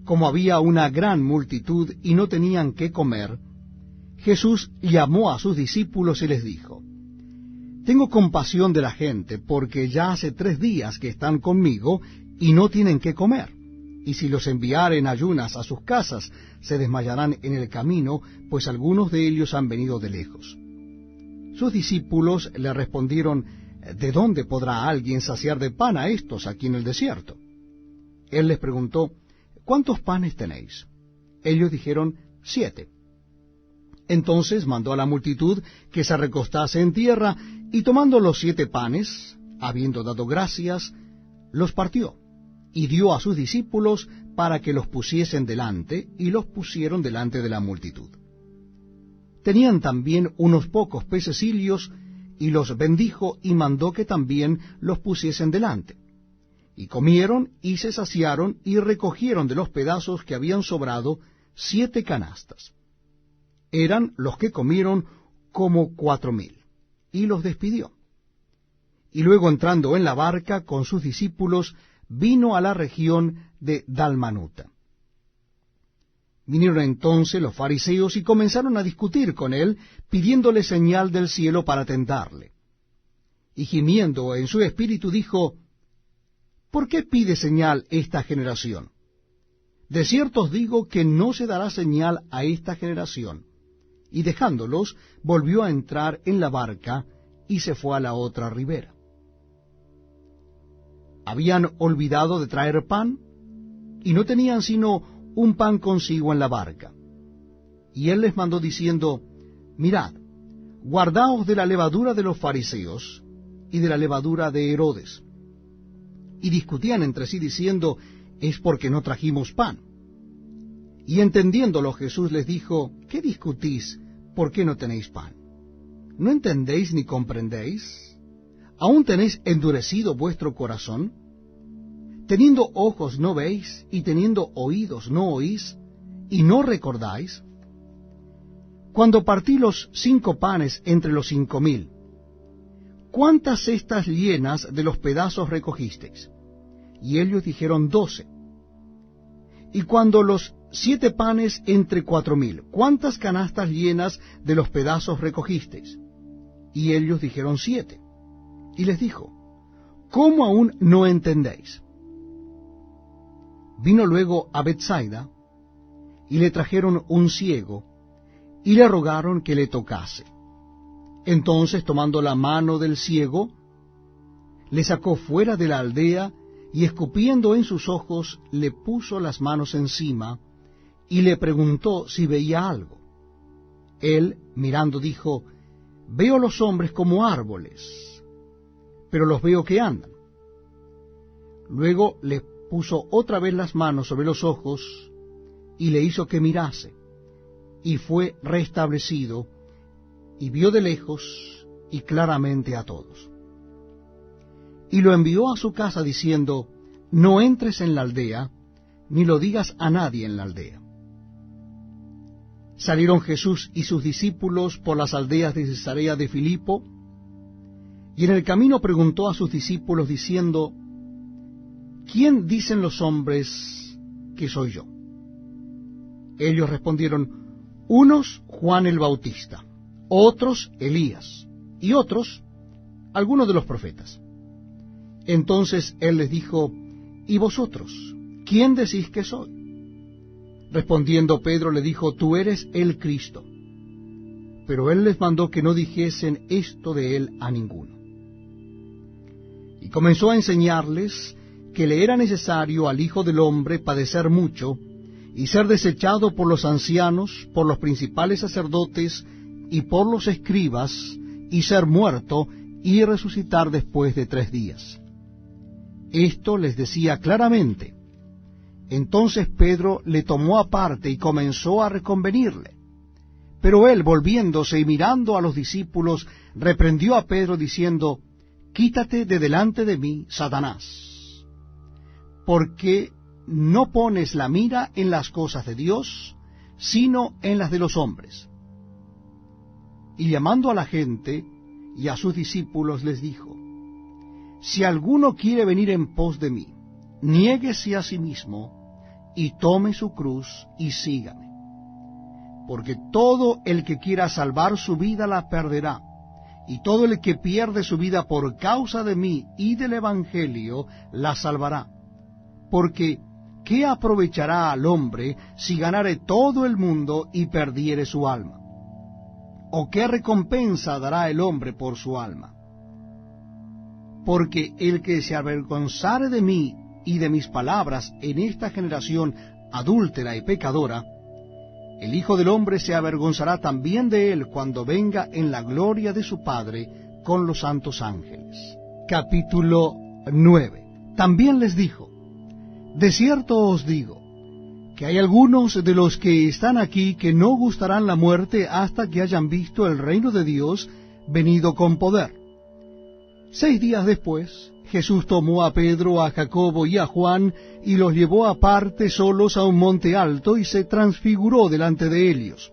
como había una gran multitud y no tenían qué comer, Jesús llamó a sus discípulos y les dijo: tengo compasión de la gente, porque ya hace 3 días que están conmigo y no tienen qué comer. Y si los enviaren ayunas a sus casas, se desmayarán en el camino, pues algunos de ellos han venido de lejos. Sus discípulos le respondieron: ¿de dónde podrá alguien saciar de pan a estos aquí en el desierto? Él les preguntó: ¿cuántos panes tenéis? Ellos dijeron: 7. Entonces mandó a la multitud que se recostase en tierra, y tomando los 7 panes, habiendo dado gracias, los partió, y dio a sus discípulos para que los pusiesen delante, y los pusieron delante de la multitud. Tenían también unos pocos pececillos, y los bendijo, y mandó que también los pusiesen delante. Y comieron, y se saciaron, y recogieron de los pedazos que habían sobrado 7 canastas. Eran los que comieron como 4,000, y los despidió. Y luego, entrando en la barca con sus discípulos, vino a la región de Dalmanuta. Vinieron entonces los fariseos y comenzaron a discutir con él, pidiéndole señal del cielo para tentarle. Y gimiendo en su espíritu dijo: ¿por qué pide señal esta generación? De cierto os digo que no se dará señal a esta generación. Y dejándolos, volvió a entrar en la barca y se fue a la otra ribera. Habían olvidado de traer pan, y no tenían sino un pan consigo en la barca. Y él les mandó diciendo: mirad, guardaos de la levadura de los fariseos y de la levadura de Herodes. Y discutían entre sí diciendo: es porque no trajimos pan. Y entendiéndolo Jesús les dijo: ¿qué discutís? ¿Por qué no tenéis pan? ¿No entendéis ni comprendéis? ¿Aún tenéis endurecido vuestro corazón? ¿Teniendo ojos no veis, y teniendo oídos no oís, y no recordáis? Cuando partí los 5 panes entre los 5,000, ¿cuántas cestas llenas de los pedazos recogisteis? Y ellos dijeron: 12. Y cuando los 7 panes entre 4,000, ¿cuántas canastas llenas de los pedazos recogisteis? Y ellos dijeron: 7. Y les dijo: ¿cómo aún no entendéis? Vino luego a Betsaida, y le trajeron un ciego, y le rogaron que le tocase. Entonces, tomando la mano del ciego, le sacó fuera de la aldea, y escupiendo en sus ojos, le puso las manos encima, y le preguntó si veía algo. Él, mirando, dijo: Veo los hombres como árboles, pero los veo que andan. Luego le puso otra vez las manos sobre los ojos y le hizo que mirase, y fue restablecido, y vio de lejos y claramente a todos. Y lo envió a su casa diciendo: No entres en la aldea, ni lo digas a nadie en la aldea. Salieron Jesús y sus discípulos por las aldeas de Cesarea de Filipo, y en el camino preguntó a sus discípulos diciendo: ¿Quién dicen los hombres que soy yo? Ellos respondieron: unos Juan el Bautista, otros Elías, y otros algunos de los profetas. Entonces él les dijo: ¿Y vosotros, quién decís que soy? Respondiendo Pedro le dijo: Tú eres el Cristo. Pero él les mandó que no dijesen esto de él a ninguno. Y comenzó a enseñarles que le era necesario al Hijo del Hombre padecer mucho, y ser desechado por los ancianos, por los principales sacerdotes, y por los escribas, y ser muerto, y resucitar después de 3 días. Esto les decía claramente. Entonces Pedro le tomó aparte y comenzó a reconvenirle. Pero él, volviéndose y mirando a los discípulos, reprendió a Pedro diciendo: Quítate de delante de mí, Satanás, porque no pones la mira en las cosas de Dios, sino en las de los hombres. Y llamando a la gente y a sus discípulos les dijo: Si alguno quiere venir en pos de mí, niéguese a sí mismo, y tome su cruz, y sígame. Porque todo el que quiera salvar su vida la perderá, y todo el que pierde su vida por causa de mí y del Evangelio la salvará. Porque, ¿qué aprovechará al hombre si ganare todo el mundo y perdiere su alma? ¿O qué recompensa dará el hombre por su alma? Porque el que se avergonzare de mí y de mis palabras en esta generación adúltera y pecadora, el Hijo del Hombre se avergonzará también de él cuando venga en la gloria de su Padre con los santos ángeles. Capítulo 9. También les dijo: De cierto os digo, que hay algunos de los que están aquí que no gustarán la muerte hasta que hayan visto el reino de Dios venido con poder. 6 días después, Jesús tomó a Pedro, a Jacobo y a Juan, y los llevó aparte solos a un monte alto, y se transfiguró delante de ellos.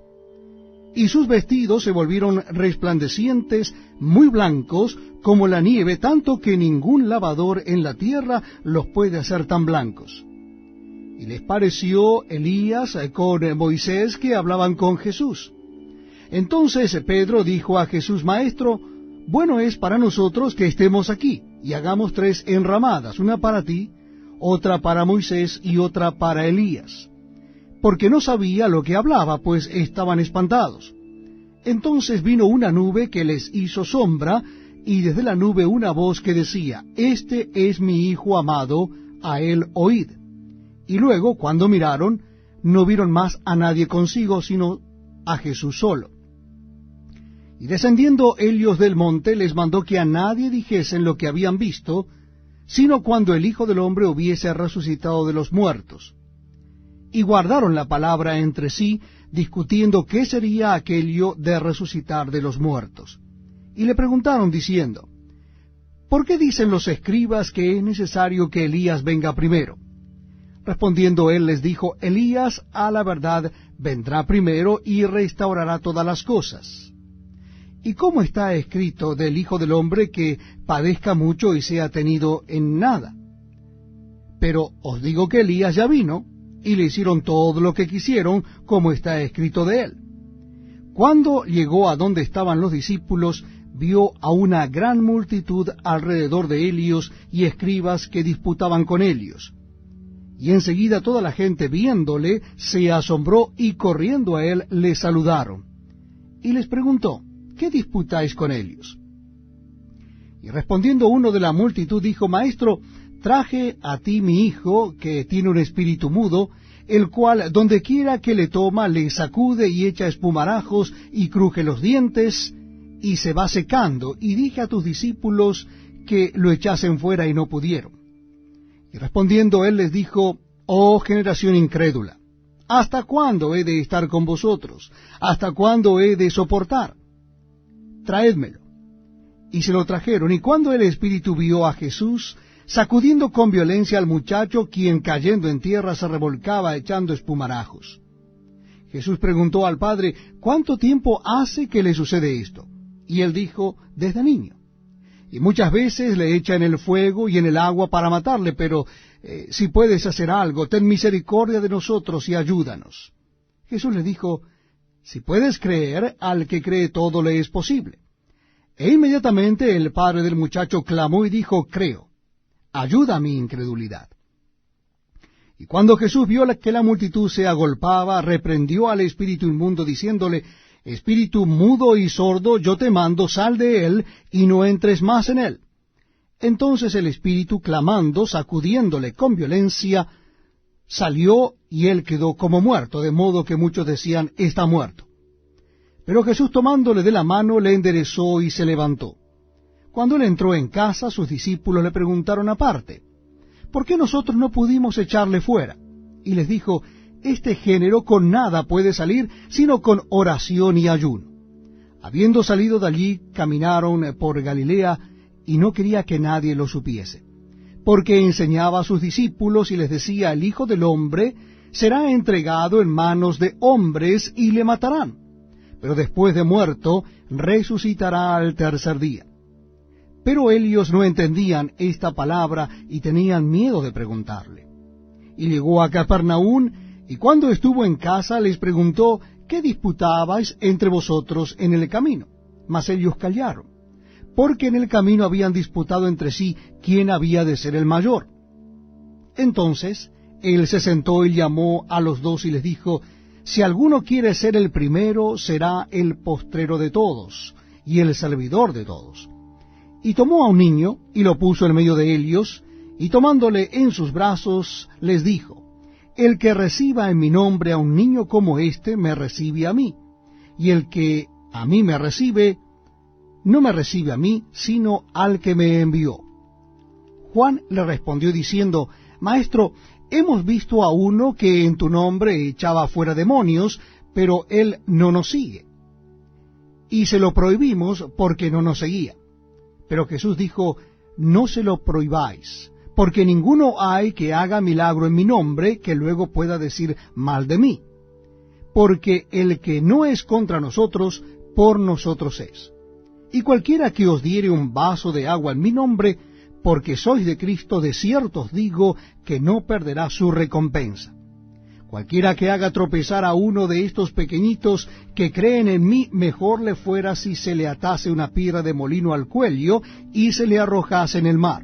Y sus vestidos se volvieron resplandecientes, muy blancos, como la nieve, tanto que ningún lavador en la tierra los puede hacer tan blancos. Y les pareció Elías con Moisés que hablaban con Jesús. Entonces Pedro dijo a Jesús: Maestro, bueno es para nosotros que estemos aquí, y hagamos 3 enramadas, una para ti, otra para Moisés y otra para Elías. Porque no sabía lo que hablaba, pues estaban espantados. Entonces vino una nube que les hizo sombra, y desde la nube una voz que decía: Este es mi Hijo amado, a él oíd. Y luego, cuando miraron, no vieron más a nadie consigo, sino a Jesús solo. Y descendiendo ellos del monte, les mandó que a nadie dijesen lo que habían visto, sino cuando el Hijo del Hombre hubiese resucitado de los muertos. Y guardaron la palabra entre sí, discutiendo qué sería aquello de resucitar de los muertos. Y le preguntaron diciendo: ¿Por qué dicen los escribas que es necesario que Elías venga primero? Respondiendo él les dijo: Elías a la verdad vendrá primero y restaurará todas las cosas. ¿Y cómo está escrito del Hijo del Hombre que padezca mucho y sea tenido en nada? Pero os digo que Elías ya vino, y le hicieron todo lo que quisieron, como está escrito de él. Cuando llegó a donde estaban los discípulos, vio a una gran multitud alrededor de ellos y escribas que disputaban con ellos. Y enseguida toda la gente, viéndole, se asombró, y corriendo a él le saludaron. Y les preguntó: ¿Qué disputáis con ellos? Y respondiendo uno de la multitud dijo: Maestro, traje a ti mi hijo, que tiene un espíritu mudo, el cual dondequiera que le toma le sacude y echa espumarajos y cruje los dientes, y se va secando, y dije a tus discípulos que lo echasen fuera y no pudieron. Y respondiendo él les dijo, oh generación incrédula, ¿hasta cuándo he de estar con vosotros? ¿Hasta cuándo he de soportar? Traédmelo. Y se lo trajeron, y cuando el espíritu vio a Jesús, sacudiendo con violencia al muchacho, quien cayendo en tierra se revolcaba echando espumarajos. Jesús preguntó al padre, ¿cuánto tiempo hace que le sucede esto? Y él dijo, desde niño. Y muchas veces le echa en el fuego y en el agua para matarle, pero si puedes hacer algo, ten misericordia de nosotros y ayúdanos. Jesús le dijo, si puedes creer, al que cree todo le es posible. E inmediatamente el padre del muchacho clamó y dijo, creo, ayuda a mi incredulidad. Y cuando Jesús vio que la multitud se agolpaba, reprendió al espíritu inmundo, diciéndole, espíritu mudo y sordo, yo te mando, sal de él, y no entres más en él. Entonces el espíritu, clamando, sacudiéndole con violencia, salió, y él quedó como muerto, de modo que muchos decían, está muerto. Pero Jesús tomándole de la mano, le enderezó y se levantó. Cuando él entró en casa, sus discípulos le preguntaron aparte, ¿por qué nosotros no pudimos echarle fuera? Y les dijo, este género con nada puede salir, sino con oración y ayuno. Habiendo salido de allí, caminaron por Galilea, y no quería que nadie lo supiese, porque enseñaba a sus discípulos y les decía, el Hijo del Hombre será entregado en manos de hombres y le matarán, pero después de muerto resucitará al tercer día. Pero ellos no entendían esta palabra y tenían miedo de preguntarle. Y llegó a Capernaum, y cuando estuvo en casa les preguntó, ¿qué disputabais entre vosotros en el camino? Mas ellos callaron, porque en el camino habían disputado entre sí quién había de ser el mayor. Entonces él se sentó y llamó a los dos y les dijo, si alguno quiere ser el primero, será el postrero de todos, y el servidor de todos. Y tomó a un niño, y lo puso en medio de ellos, y tomándole en sus brazos, les dijo, el que reciba en mi nombre a un niño como este, me recibe a mí, y el que a mí me recibe, no me recibe a mí, sino al que me envió. Juan le respondió diciendo, Maestro, hemos visto a uno que en tu nombre echaba fuera demonios, pero él no nos sigue. Y se lo prohibimos porque no nos seguía. Pero Jesús dijo, no se lo prohibáis, porque ninguno hay que haga milagro en mi nombre que luego pueda decir mal de mí. Porque el que no es contra nosotros, por nosotros es. Y cualquiera que os diere un vaso de agua en mi nombre, porque sois de Cristo, de cierto os digo que no perderá su recompensa. Cualquiera que haga tropezar a uno de estos pequeñitos que creen en mí, mejor le fuera si se le atase una piedra de molino al cuello y se le arrojase en el mar.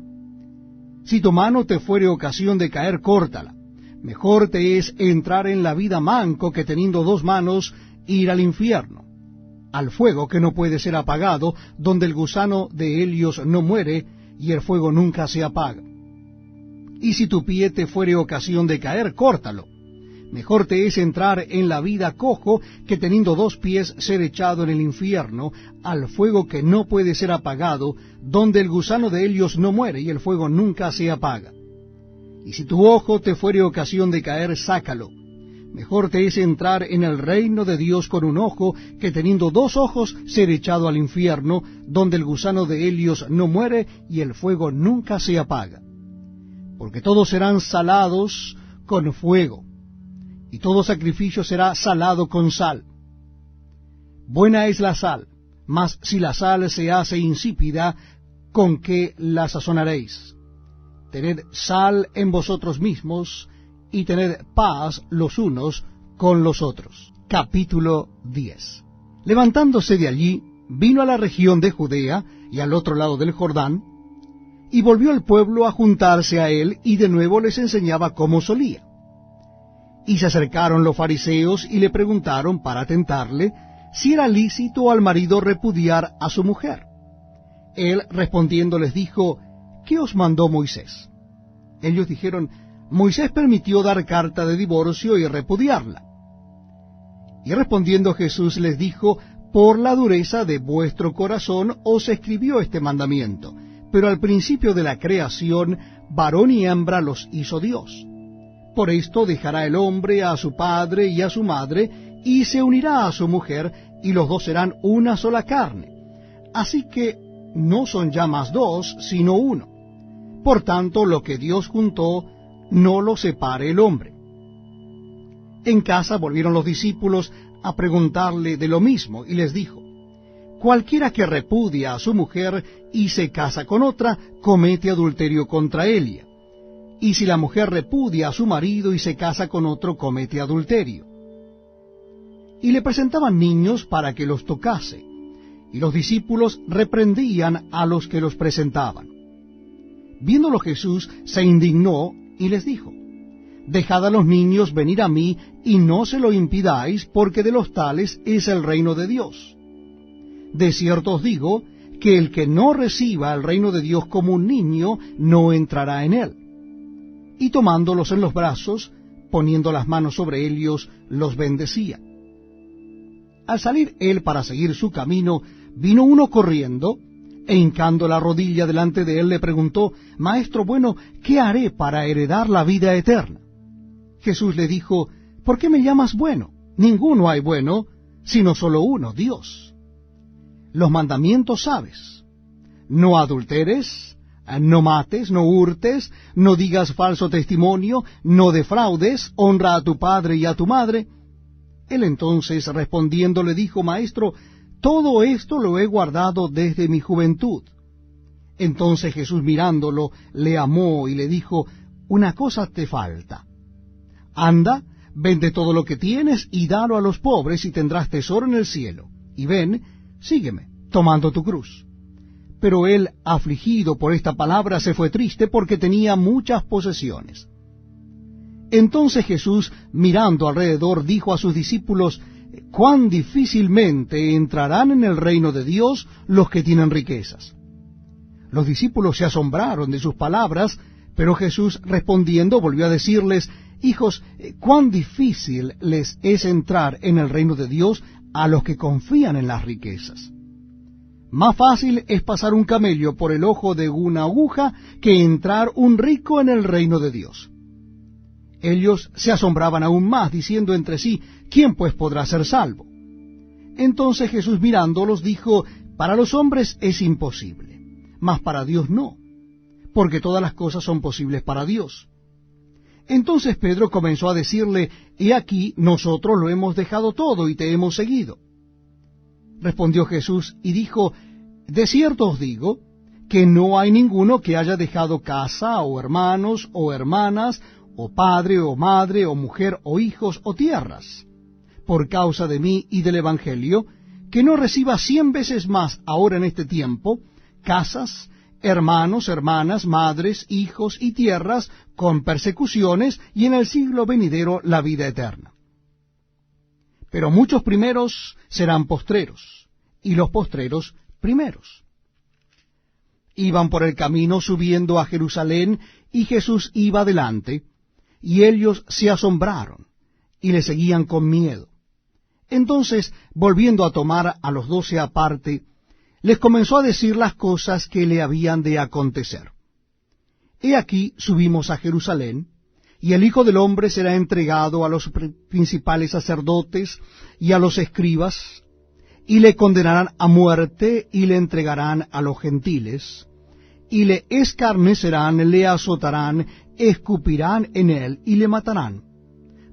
Si tu mano te fuere ocasión de caer, córtala. Mejor te es entrar en la vida manco que teniendo dos manos ir al infierno, al fuego que no puede ser apagado, donde el gusano de ellos no muere y el fuego nunca se apaga. Y si tu pie te fuere ocasión de caer, córtalo. Mejor te es entrar en la vida cojo que teniendo dos pies ser echado en el infierno, al fuego que no puede ser apagado, donde el gusano de ellos no muere y el fuego nunca se apaga. Y si tu ojo te fuere ocasión de caer, sácalo. Mejor te es entrar en el reino de Dios con un ojo que teniendo dos ojos ser echado al infierno, donde el gusano de ellos no muere y el fuego nunca se apaga. Porque todos serán salados con fuego, y todo sacrificio será salado con sal. Buena es la sal, mas si la sal se hace insípida, ¿con qué la sazonaréis? Tened sal en vosotros mismos, y tened paz los unos con los otros. Capítulo 10. Levantándose de allí, vino a la región de Judea, y al otro lado del Jordán, y volvió el pueblo a juntarse a él, y de nuevo les enseñaba como solía. Y se acercaron los fariseos y le preguntaron para tentarle si era lícito al marido repudiar a su mujer. Él respondiendo les dijo, ¿qué os mandó Moisés? Ellos dijeron, Moisés permitió dar carta de divorcio y repudiarla. Y respondiendo Jesús les dijo, por la dureza de vuestro corazón os escribió este mandamiento, pero al principio de la creación, varón y hembra los hizo Dios. Por esto dejará el hombre a su padre y a su madre, y se unirá a su mujer, y los dos serán una sola carne. Así que no son ya más dos, sino uno. Por tanto, lo que Dios juntó, no lo separe el hombre. En casa volvieron los discípulos a preguntarle de lo mismo, y les dijo, cualquiera que repudia a su mujer y se casa con otra, comete adulterio contra ella. Y si la mujer repudia a su marido y se casa con otro, comete adulterio. Y le presentaban niños para que los tocase, y los discípulos reprendían a los que los presentaban. Viéndolo Jesús, se indignó y les dijo, dejad a los niños venir a mí, y no se lo impidáis, porque de los tales es el reino de Dios. De cierto os digo, que el que no reciba el reino de Dios como un niño, no entrará en él. Y tomándolos en los brazos, poniendo las manos sobre ellos, los bendecía. Al salir él para seguir su camino, vino uno corriendo, e hincando la rodilla delante de él, le preguntó, Maestro bueno, ¿qué haré para heredar la vida eterna? Jesús le dijo, ¿por qué me llamas bueno? Ninguno hay bueno, sino solo uno, Dios. Los mandamientos sabes: no adulteres, no mates, no hurtes, no digas falso testimonio, no defraudes, honra a tu padre y a tu madre. Él entonces respondiendo le dijo, Maestro, todo esto lo he guardado desde mi juventud. Entonces Jesús mirándolo, le amó y le dijo, una cosa te falta. Anda, vende todo lo que tienes y dalo a los pobres y tendrás tesoro en el cielo. Y ven, sígueme, tomando tu cruz. Pero él, afligido por esta palabra, se fue triste porque tenía muchas posesiones. Entonces Jesús, mirando alrededor, dijo a sus discípulos, cuán difícilmente entrarán en el reino de Dios los que tienen riquezas. Los discípulos se asombraron de sus palabras, pero Jesús respondiendo volvió a decirles, hijos, cuán difícil les es entrar en el reino de Dios a los que confían en las riquezas. Más fácil es pasar un camello por el ojo de una aguja que entrar un rico en el reino de Dios. Ellos se asombraban aún más, diciendo entre sí, ¿quién pues podrá ser salvo? Entonces Jesús mirándolos dijo, para los hombres es imposible, mas para Dios no, porque todas las cosas son posibles para Dios. Entonces Pedro comenzó a decirle, he aquí, nosotros lo hemos dejado todo y te hemos seguido. Respondió Jesús y dijo, de cierto os digo, que no hay ninguno que haya dejado casa, o hermanos, o hermanas, o padre, o madre, o mujer, o hijos, o tierras, por causa de mí y del Evangelio, que no reciba 100 veces más ahora en este tiempo, casas, hermanos, hermanas, madres, hijos y tierras, con persecuciones, y en el siglo venidero la vida eterna. Pero muchos primeros serán postreros, y los postreros primeros. Iban por el camino subiendo a Jerusalén, y Jesús iba delante, y ellos se asombraron, y le seguían con miedo. Entonces, volviendo a tomar a los 12 aparte, les comenzó a decir las cosas que le habían de acontecer. He aquí subimos a Jerusalén, y el Hijo del Hombre será entregado a los principales sacerdotes y a los escribas, y le condenarán a muerte, y le entregarán a los gentiles, y le escarnecerán, le azotarán, escupirán en él, y le matarán.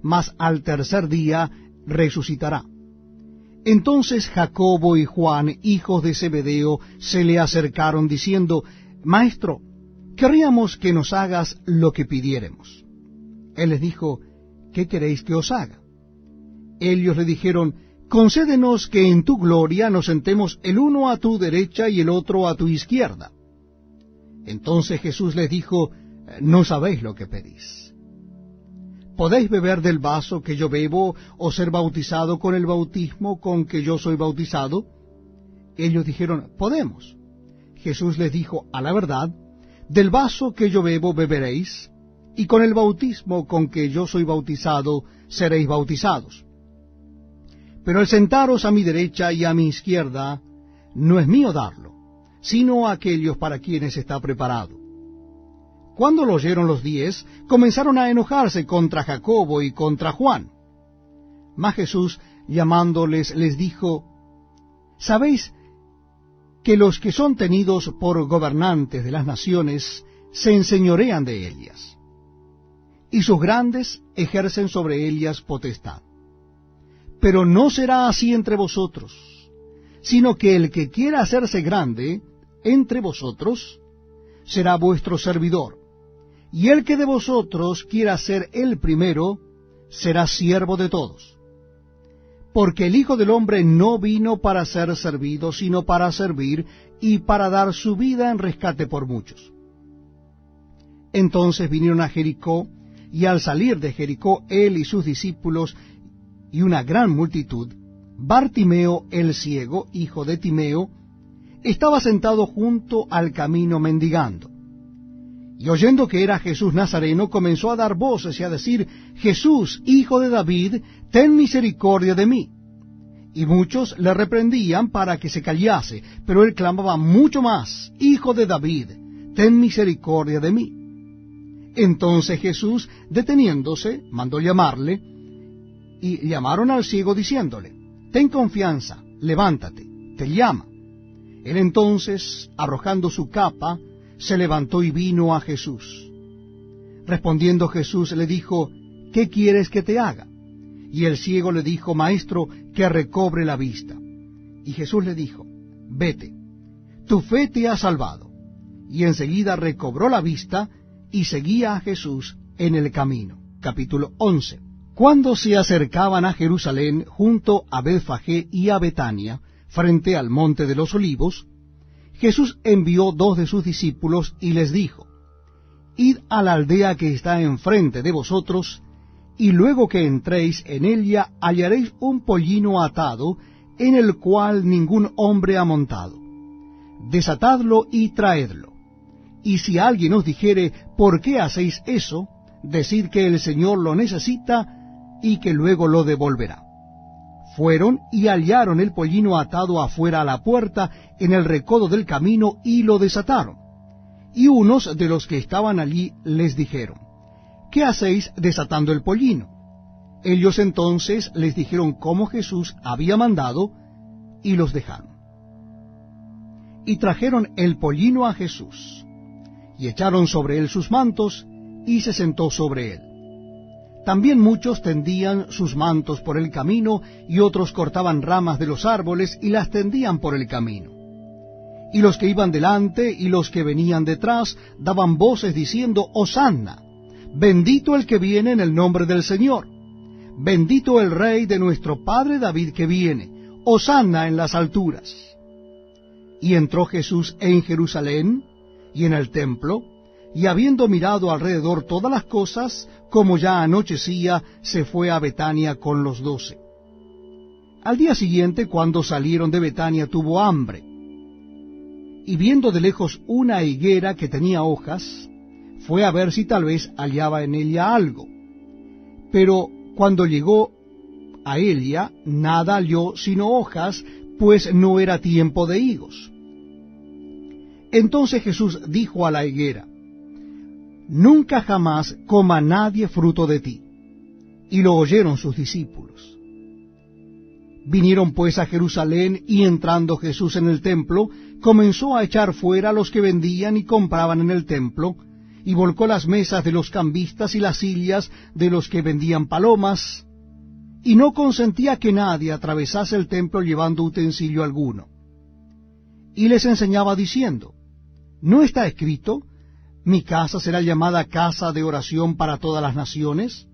Mas al tercer día resucitará. Entonces Jacobo y Juan, hijos de Zebedeo, se le acercaron, diciendo, Maestro, querríamos que nos hagas lo que pidiéremos. Él les dijo, ¿qué queréis que os haga? Ellos le dijeron, concédenos que en tu gloria nos sentemos el uno a tu derecha y el otro a tu izquierda. Entonces Jesús les dijo, no sabéis lo que pedís. ¿Podéis beber del vaso que yo bebo, o ser bautizado con el bautismo con que yo soy bautizado? Ellos dijeron, podemos. Jesús les dijo, a la verdad, del vaso que yo bebo beberéis, y con el bautismo con que yo soy bautizado seréis bautizados. Pero el sentaros a mi derecha y a mi izquierda no es mío darlo, sino a aquellos para quienes está preparado. Cuando lo oyeron los 10, comenzaron a enojarse contra Jacobo y contra Juan. Mas Jesús, llamándoles, les dijo: ¿Sabéis que los que son tenidos por gobernantes de las naciones se enseñorean de ellas, y sus grandes ejercen sobre ellas potestad? Pero no será así entre vosotros, sino que el que quiera hacerse grande entre vosotros será vuestro servidor, y el que de vosotros quiera ser el primero será siervo de todos. Porque el Hijo del Hombre no vino para ser servido, sino para servir y para dar su vida en rescate por muchos. Entonces vinieron a Jericó, y al salir de Jericó él y sus discípulos y una gran multitud, Bartimeo el ciego, hijo de Timeo, estaba sentado junto al camino mendigando. Y oyendo que era Jesús Nazareno, comenzó a dar voces y a decir: Jesús, hijo de David, ten misericordia de mí. Y muchos le reprendían para que se callase, pero él clamaba mucho más: Hijo de David, ten misericordia de mí. Entonces Jesús, deteniéndose, mandó llamarle, y llamaron al ciego diciéndole: Ten confianza, levántate, te llama. Él entonces, arrojando su capa, se levantó y vino a Jesús. Respondiendo Jesús le dijo: ¿Qué quieres que te haga? Y el ciego le dijo: Maestro, que recobre la vista. Y Jesús le dijo: Vete, tu fe te ha salvado. Y enseguida recobró la vista y seguía a Jesús en el camino. Capítulo 11. Cuando se acercaban a Jerusalén, junto a Betfagé y a Betania, frente al monte de los Olivos, Jesús envió 2 de sus discípulos y les dijo: Id a la aldea que está enfrente de vosotros, y luego que entréis en ella hallaréis un pollino atado, en el cual ningún hombre ha montado. Desatadlo y traedlo. Y si alguien os dijere: ¿Por qué hacéis eso?, decid que el Señor lo necesita y que luego lo devolverá. Fueron y hallaron el pollino atado afuera a la puerta, en el recodo del camino, y lo desataron. Y unos de los que estaban allí les dijeron: ¿Qué hacéis desatando el pollino? Ellos entonces les dijeron cómo Jesús había mandado, y los dejaron. Y trajeron el pollino a Jesús, y echaron sobre él sus mantos, y se sentó sobre él. También muchos tendían sus mantos por el camino, y otros cortaban ramas de los árboles y las tendían por el camino. Y los que iban delante y los que venían detrás daban voces diciendo: Hosanna, bendito el que viene en el nombre del Señor, bendito el Rey de nuestro Padre David que viene, Hosanna en las alturas. Y entró Jesús en Jerusalén y en el templo, y habiendo mirado alrededor todas las cosas, como ya anochecía, se fue a Betania con los 12. Al día siguiente, cuando salieron de Betania, tuvo hambre. Y viendo de lejos una higuera que tenía hojas, fue a ver si tal vez hallaba en ella algo. Pero cuando llegó a ella, nada halló sino hojas, pues no era tiempo de higos. Entonces Jesús dijo a la higuera: Nunca jamás coma nadie fruto de ti. Y lo oyeron sus discípulos. Vinieron pues a Jerusalén, y entrando Jesús en el templo, comenzó a echar fuera a los que vendían y compraban en el templo, y volcó las mesas de los cambistas y las sillas de los que vendían palomas, y no consentía que nadie atravesase el templo llevando utensilio alguno. Y les enseñaba diciendo: ¿No está escrito: mi casa será llamada casa de oración para todas las naciones?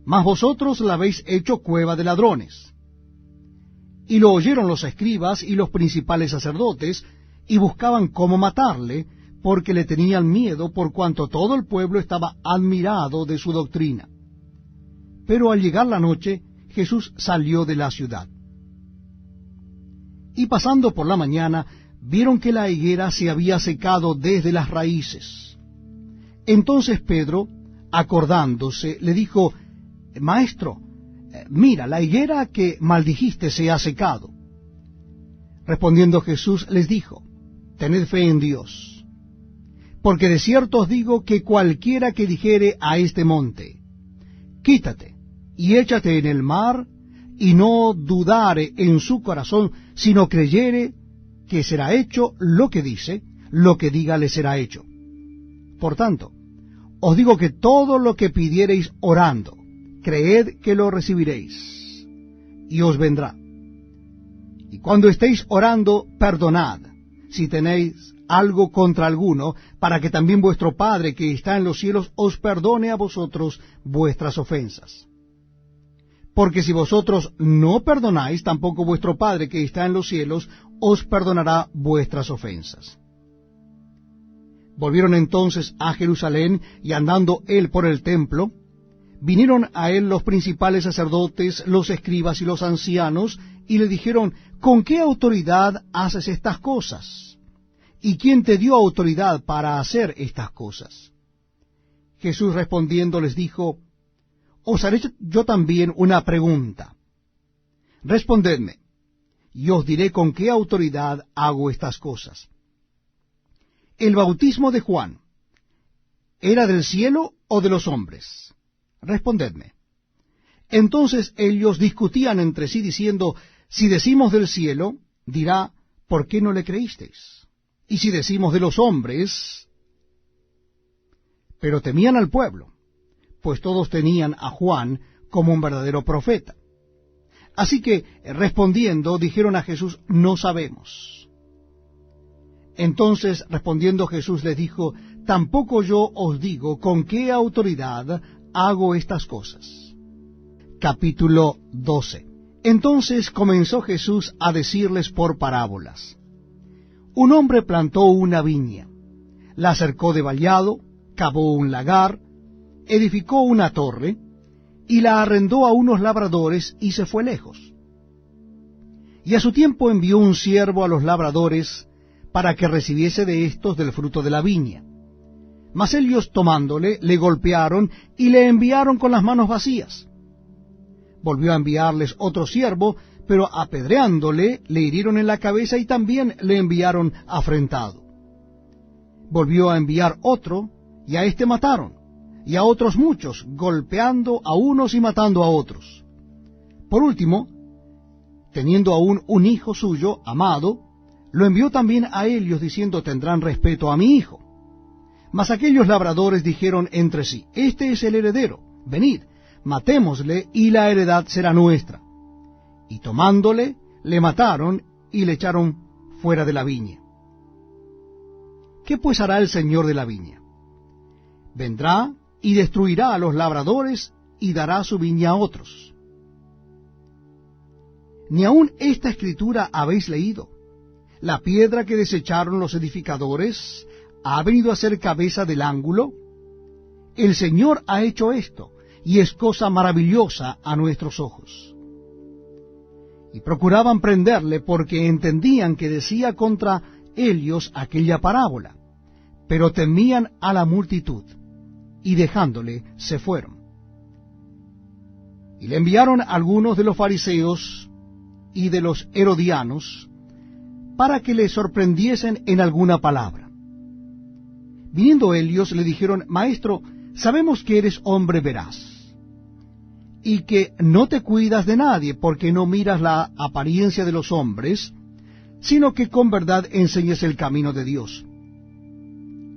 Mas vosotros la habéis hecho cueva de ladrones. Y lo oyeron los escribas y los principales sacerdotes, y buscaban cómo matarle, porque le tenían miedo, por cuanto todo el pueblo estaba admirado de su doctrina. Pero al llegar la noche, Jesús salió de la ciudad. Y pasando por la mañana, vieron que la higuera se había secado desde las raíces. Entonces Pedro, acordándose, le dijo, Maestro, mira, la higuera que maldijiste se ha secado. Respondiendo Jesús les dijo, tened fe en Dios, porque de cierto os digo que cualquiera que dijere a este monte, quítate y échate en el mar, y no dudare en su corazón, sino creyere que será hecho lo que dice, lo que diga le será hecho. Por tanto, os digo que todo lo que pidiereis orando, creed que lo recibiréis, y os vendrá. Y cuando estéis orando, perdonad, si tenéis algo contra alguno, para que también vuestro Padre que está en los cielos os perdone a vosotros vuestras ofensas. Porque si vosotros no perdonáis, tampoco vuestro Padre que está en los cielos os perdonará vuestras ofensas. Volvieron entonces a Jerusalén, y andando él por el templo, vinieron a él los principales sacerdotes, los escribas y los ancianos, y le dijeron, ¿con qué autoridad haces estas cosas? ¿Y quién te dio autoridad para hacer estas cosas? Jesús respondiendo les dijo, os haré yo también una pregunta. Respondedme, y os diré con qué autoridad hago estas cosas. ¿El bautismo de Juan era del cielo o de los hombres? Respondedme. Entonces ellos discutían entre sí, diciendo, si decimos del cielo, dirá, ¿por qué no le creísteis? Y si decimos de los hombres, pero temían al pueblo, pues todos tenían a Juan como un verdadero profeta. Así que, respondiendo, dijeron a Jesús, no sabemos. Entonces, respondiendo Jesús les dijo, tampoco yo os digo con qué autoridad hago estas cosas. Capítulo 12. Entonces comenzó Jesús a decirles por parábolas. Un hombre plantó una viña, la cercó de vallado, cavó un lagar, edificó una torre, y la arrendó a unos labradores, y se fue lejos. Y a su tiempo envió un siervo a los labradores, para que recibiese de éstos del fruto de la viña. Mas ellos tomándole, le golpearon, y le enviaron con las manos vacías. Volvió a enviarles otro siervo, pero apedreándole, le hirieron en la cabeza, y también le enviaron afrentado. Volvió a enviar otro, y a éste mataron, y a otros muchos, golpeando a unos y matando a otros. Por último, teniendo aún un hijo suyo, amado, lo envió también a ellos, diciendo, tendrán respeto a mi hijo. Mas aquellos labradores dijeron entre sí, este es el heredero, venid, matémosle, y la heredad será nuestra. Y tomándole, le mataron, y le echaron fuera de la viña. ¿Qué pues hará el señor de la viña? Vendrá y destruirá a los labradores, y dará su viña a otros. ¿Ni aun esta escritura habéis leído? La piedra que desecharon los edificadores ha venido a ser cabeza del ángulo. El Señor ha hecho esto, y es cosa maravillosa a nuestros ojos. Y procuraban prenderle, porque entendían que decía contra ellos aquella parábola, pero temían a la multitud, y dejándole se fueron. Y le enviaron algunos de los fariseos y de los herodianos, para que le sorprendiesen en alguna palabra. Viniendo ellos le dijeron, Maestro, sabemos que eres hombre veraz, y que no te cuidas de nadie, porque no miras la apariencia de los hombres, sino que con verdad enseñas el camino de Dios.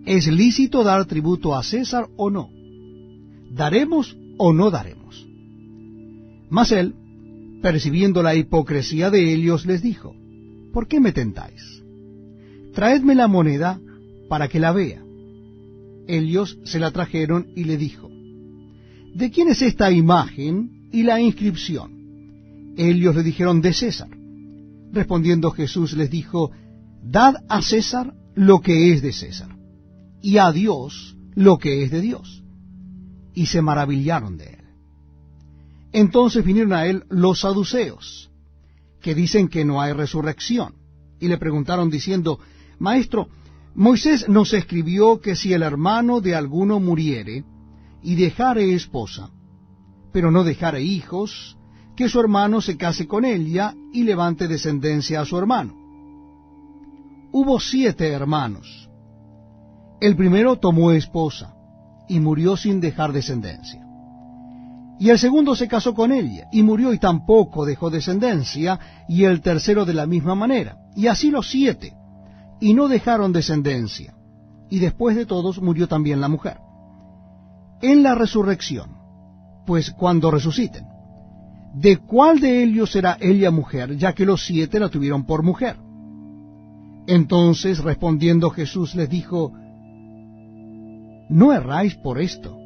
¿Es lícito dar tributo a César o no? ¿Daremos o no daremos? Mas él, percibiendo la hipocresía de ellos, les dijo, ¿por qué me tentáis? Traedme la moneda para que la vea. Ellos se la trajeron y le dijo, ¿de quién es esta imagen y la inscripción? Ellos le dijeron, de César. Respondiendo Jesús les dijo, dad a César lo que es de César, y a Dios lo que es de Dios. Y se maravillaron de él. Entonces vinieron a él los saduceos, que dicen que no hay resurrección, y le preguntaron diciendo, Maestro, Moisés nos escribió que si el hermano de alguno muriere y dejare esposa, pero no dejare hijos, que su hermano se case con ella y levante descendencia a su hermano. Hubo 7 hermanos. El primero tomó esposa y murió sin dejar descendencia. Y el segundo se casó con ella y murió y tampoco dejó descendencia, y el tercero de la misma manera. Y así los 7, y no dejaron descendencia. Y después de todos murió también la mujer. En la resurrección, pues cuando resuciten, ¿de cuál de ellos será ella mujer, ya que los 7 la tuvieron por mujer? Entonces respondiendo Jesús les dijo, no erráis por esto.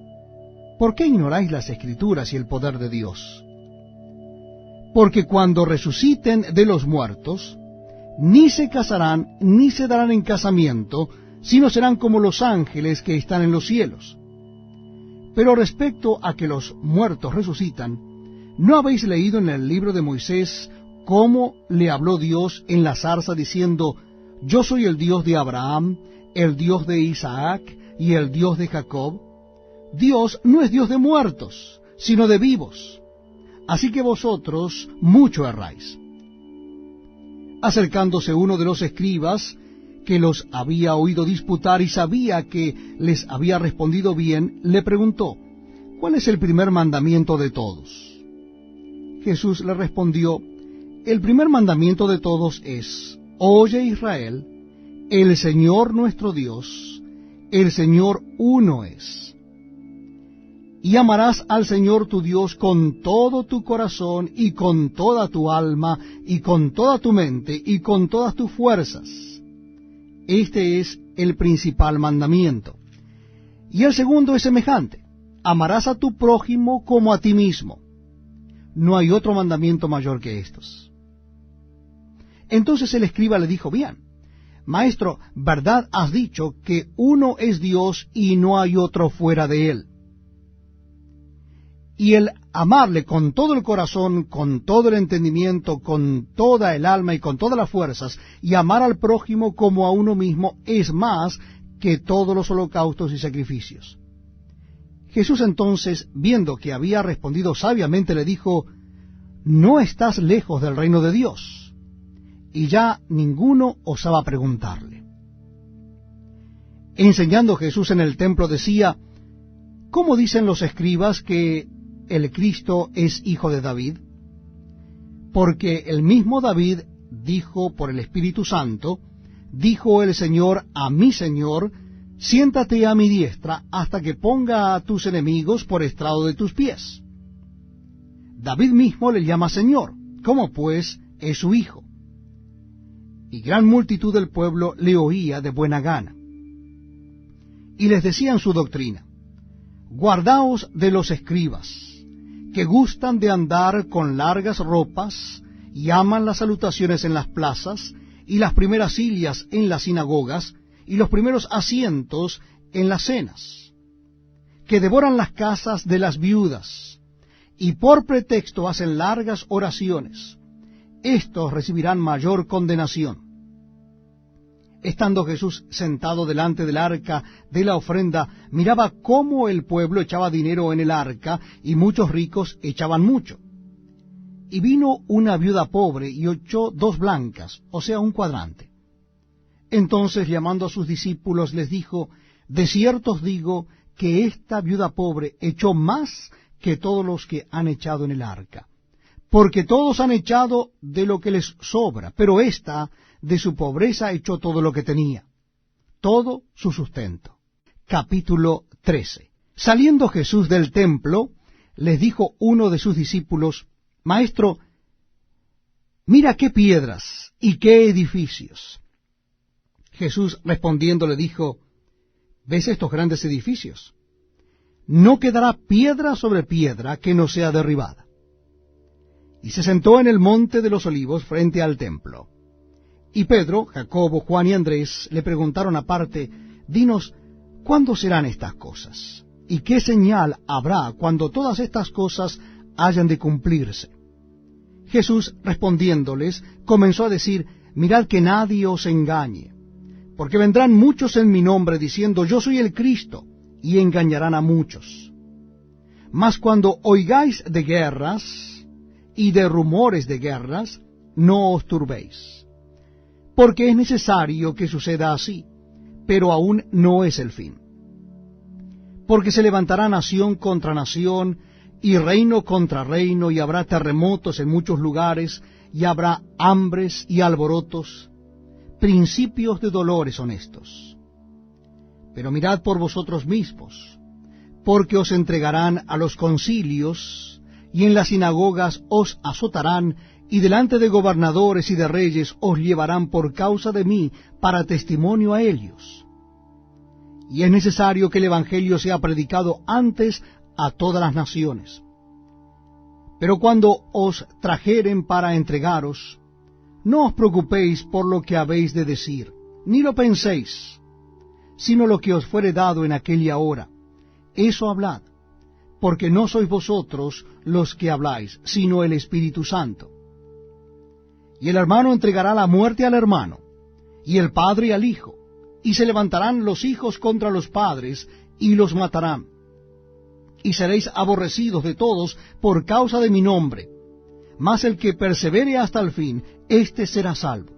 ¿Por qué ignoráis las Escrituras y el poder de Dios? Porque cuando resuciten de los muertos, ni se casarán, ni se darán en casamiento, sino serán como los ángeles que están en los cielos. Pero respecto a que los muertos resucitan, ¿no habéis leído en el libro de Moisés cómo le habló Dios en la zarza diciendo, yo soy el Dios de Abraham, el Dios de Isaac y el Dios de Jacob? Dios no es Dios de muertos, sino de vivos. Así que vosotros mucho erráis. Acercándose uno de los escribas, que los había oído disputar y sabía que les había respondido bien, le preguntó, ¿cuál es el primer mandamiento de todos? Jesús le respondió, el primer mandamiento de todos es, oye Israel, el Señor nuestro Dios, el Señor uno es. Y amarás al Señor tu Dios con todo tu corazón y con toda tu alma y con toda tu mente y con todas tus fuerzas. Este es el principal mandamiento. Y el segundo es semejante. Amarás a tu prójimo como a ti mismo. No hay otro mandamiento mayor que estos. Entonces el escriba le dijo, bien, Maestro, verdad has dicho que uno es Dios y no hay otro fuera de él. Y el amarle con todo el corazón, con todo el entendimiento, con toda el alma y con todas las fuerzas, y amar al prójimo como a uno mismo, es más que todos los holocaustos y sacrificios. Jesús entonces, viendo que había respondido sabiamente, le dijo, no estás lejos del reino de Dios. Y ya ninguno osaba preguntarle. Enseñando Jesús en el templo decía, ¿cómo dicen los escribas que el Cristo es hijo de David? Porque el mismo David dijo por el Espíritu Santo, dijo el Señor a mi Señor, siéntate a mi diestra hasta que ponga a tus enemigos por estrado de tus pies. David mismo le llama Señor, ¿cómo pues es su hijo? Y gran multitud del pueblo le oía de buena gana. Y les decían su doctrina, guardaos de los escribas, que gustan de andar con largas ropas, y aman las salutaciones en las plazas, y las primeras sillas en las sinagogas, y los primeros asientos en las cenas, que devoran las casas de las viudas, y por pretexto hacen largas oraciones. Estos recibirán mayor condenación. Estando Jesús sentado delante del arca de la ofrenda, miraba cómo el pueblo echaba dinero en el arca, y muchos ricos echaban mucho. Y vino una viuda pobre y echó 2 blancas, o sea, un cuadrante. Entonces, llamando a sus discípulos, les dijo, de cierto os digo que esta viuda pobre echó más que todos los que han echado en el arca. Porque todos han echado de lo que les sobra, pero ésta de su pobreza echó todo lo que tenía, todo su sustento. Capítulo 13. Saliendo Jesús del templo, les dijo uno de sus discípulos, Maestro, mira qué piedras y qué edificios. Jesús respondiendo le dijo, ¿ves estos grandes edificios? No quedará piedra sobre piedra que no sea derribada. Y se sentó en el monte de los olivos frente al templo. Y Pedro, Jacobo, Juan y Andrés le preguntaron aparte, dinos, ¿cuándo serán estas cosas? ¿Y qué señal habrá cuando todas estas cosas hayan de cumplirse? Jesús respondiéndoles, comenzó a decir, mirad que nadie os engañe, Porque vendrán muchos en mi nombre, diciendo, yo soy el Cristo, y engañarán a muchos. Mas cuando oigáis de guerras y de rumores de guerras, no os turbéis, porque es necesario que suceda así, pero aún no es el fin. Porque se levantará nación contra nación, y reino contra reino, y habrá terremotos en muchos lugares, y habrá hambres y alborotos, principios de dolores honestos. Pero mirad por vosotros mismos, porque os entregarán a los concilios, y en las sinagogas os azotarán, y delante de gobernadores y de reyes os llevarán por causa de mí, para testimonio a ellos. Y es necesario que el Evangelio sea predicado antes a todas las naciones. Pero cuando os trajeren para entregaros, no os preocupéis por lo que habéis de decir, ni lo penséis, sino lo que os fuere dado en aquella hora. Eso hablad, porque no sois vosotros los que habláis, sino el Espíritu Santo. Y el hermano entregará la muerte al hermano, y el padre al hijo, y se levantarán los hijos contra los padres, y los matarán. Y seréis aborrecidos de todos por causa de mi nombre, mas el que persevere hasta el fin, éste será salvo.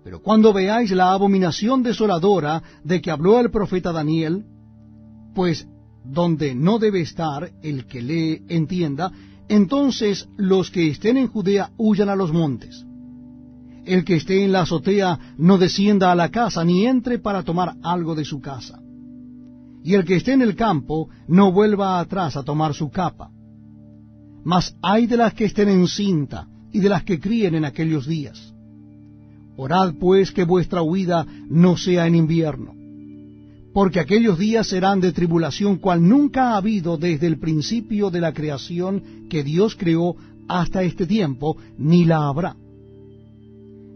Pero cuando veáis la abominación desoladora de que habló el profeta Daniel, pues donde no debe estar el que lee entienda, entonces los que estén en Judea huyan a los montes. El que esté en la azotea no descienda a la casa, ni entre para tomar algo de su casa. Y el que esté en el campo no vuelva atrás a tomar su capa. Mas ay de las que estén encinta, y de las que críen en aquellos días. Orad pues que vuestra huida no sea en invierno, porque aquellos días serán de tribulación cual nunca ha habido desde el principio de la creación que Dios creó hasta este tiempo, ni la habrá.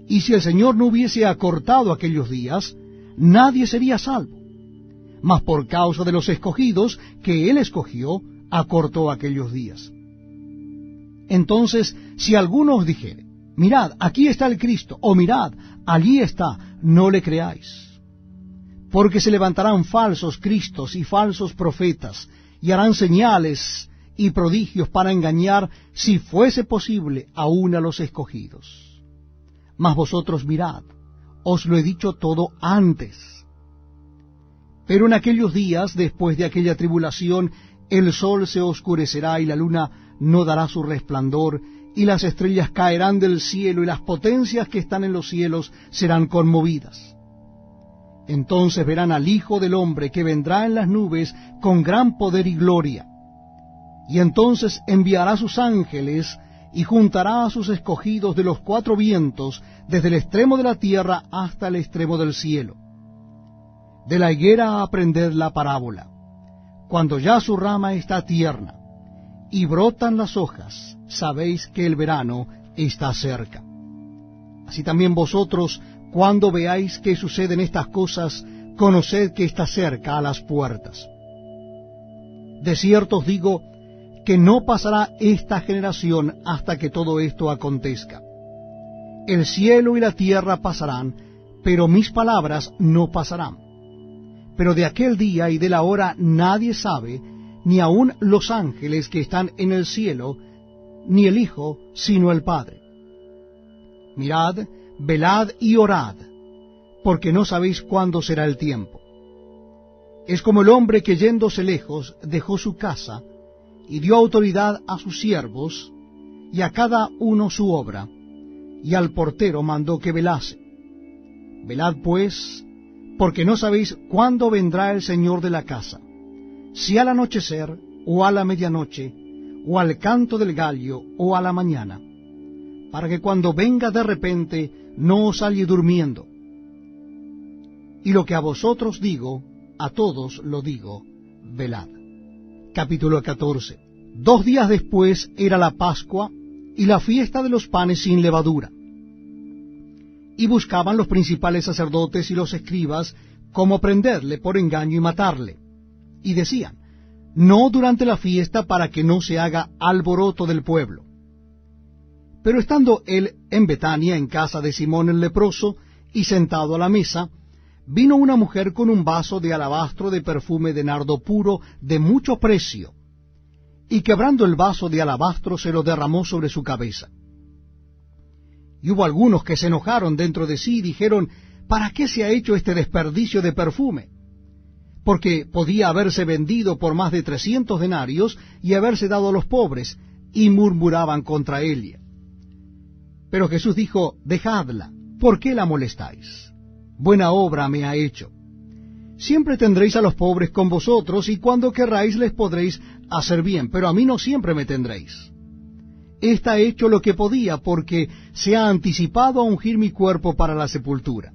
Y si el Señor no hubiese acortado aquellos días, nadie sería salvo. Mas por causa de los escogidos que Él escogió, acortó aquellos días. Entonces, si alguno os dijere, mirad, aquí está el Cristo, o mirad, allí está, no le creáis. Porque se levantarán falsos Cristos y falsos profetas, y harán señales y prodigios para engañar, si fuese posible, aún a los escogidos. Mas vosotros mirad, os lo he dicho todo antes. Pero en aquellos días, después de aquella tribulación, el sol se oscurecerá y la luna no dará su resplandor, y las estrellas caerán del cielo, y las potencias que están en los cielos serán conmovidas. Entonces verán al Hijo del Hombre que vendrá en las nubes con gran poder y gloria. Y entonces enviará sus ángeles y juntará a sus escogidos de los cuatro vientos, desde el extremo de la tierra hasta el extremo del cielo. De la higuera aprended la parábola. Cuando ya su rama está tierna y brotan las hojas, sabéis que el verano está cerca. Así también vosotros, cuando veáis que suceden estas cosas, conoced que está cerca a las puertas. De cierto os digo que no pasará esta generación hasta que todo esto acontezca. El cielo y la tierra pasarán, pero mis palabras no pasarán. Pero de aquel día y de la hora nadie sabe, ni aun los ángeles que están en el cielo, ni el Hijo, sino el Padre. Mirad, velad y orad, porque no sabéis cuándo será el tiempo. Es como el hombre que yéndose lejos dejó su casa, y dio autoridad a sus siervos, y a cada uno su obra, y al portero mandó que velase. Velad pues, porque no sabéis cuándo vendrá el Señor de la casa, si al anochecer, o a la medianoche, o al canto del gallo, o a la mañana, para que cuando venga de repente no os halle durmiendo. Y lo que a vosotros digo, a todos lo digo, velad. Capítulo 14. 2 días después era la Pascua y la fiesta de los panes sin levadura. Y buscaban los principales sacerdotes y los escribas cómo prenderle por engaño y matarle. Y decían, no durante la fiesta, para que no se haga alboroto del pueblo. Pero estando él en Betania, en casa de Simón el leproso, Y sentado a la mesa, vino una mujer con un vaso de alabastro de perfume de nardo puro de mucho precio, y quebrando el vaso de alabastro se lo derramó sobre su cabeza. Y hubo algunos que se enojaron dentro de sí y dijeron, ¿para qué se ha hecho este desperdicio de perfume? Porque podía haberse vendido por más de 300 denarios y haberse dado a los pobres, y murmuraban contra ella. Pero Jesús dijo, dejadla, ¿por qué la molestáis? Buena obra me ha hecho. Siempre tendréis a los pobres con vosotros, y cuando querráis les podréis hacer bien, pero a mí no siempre me tendréis. Ésta ha hecho lo que podía, porque se ha anticipado a ungir mi cuerpo para la sepultura.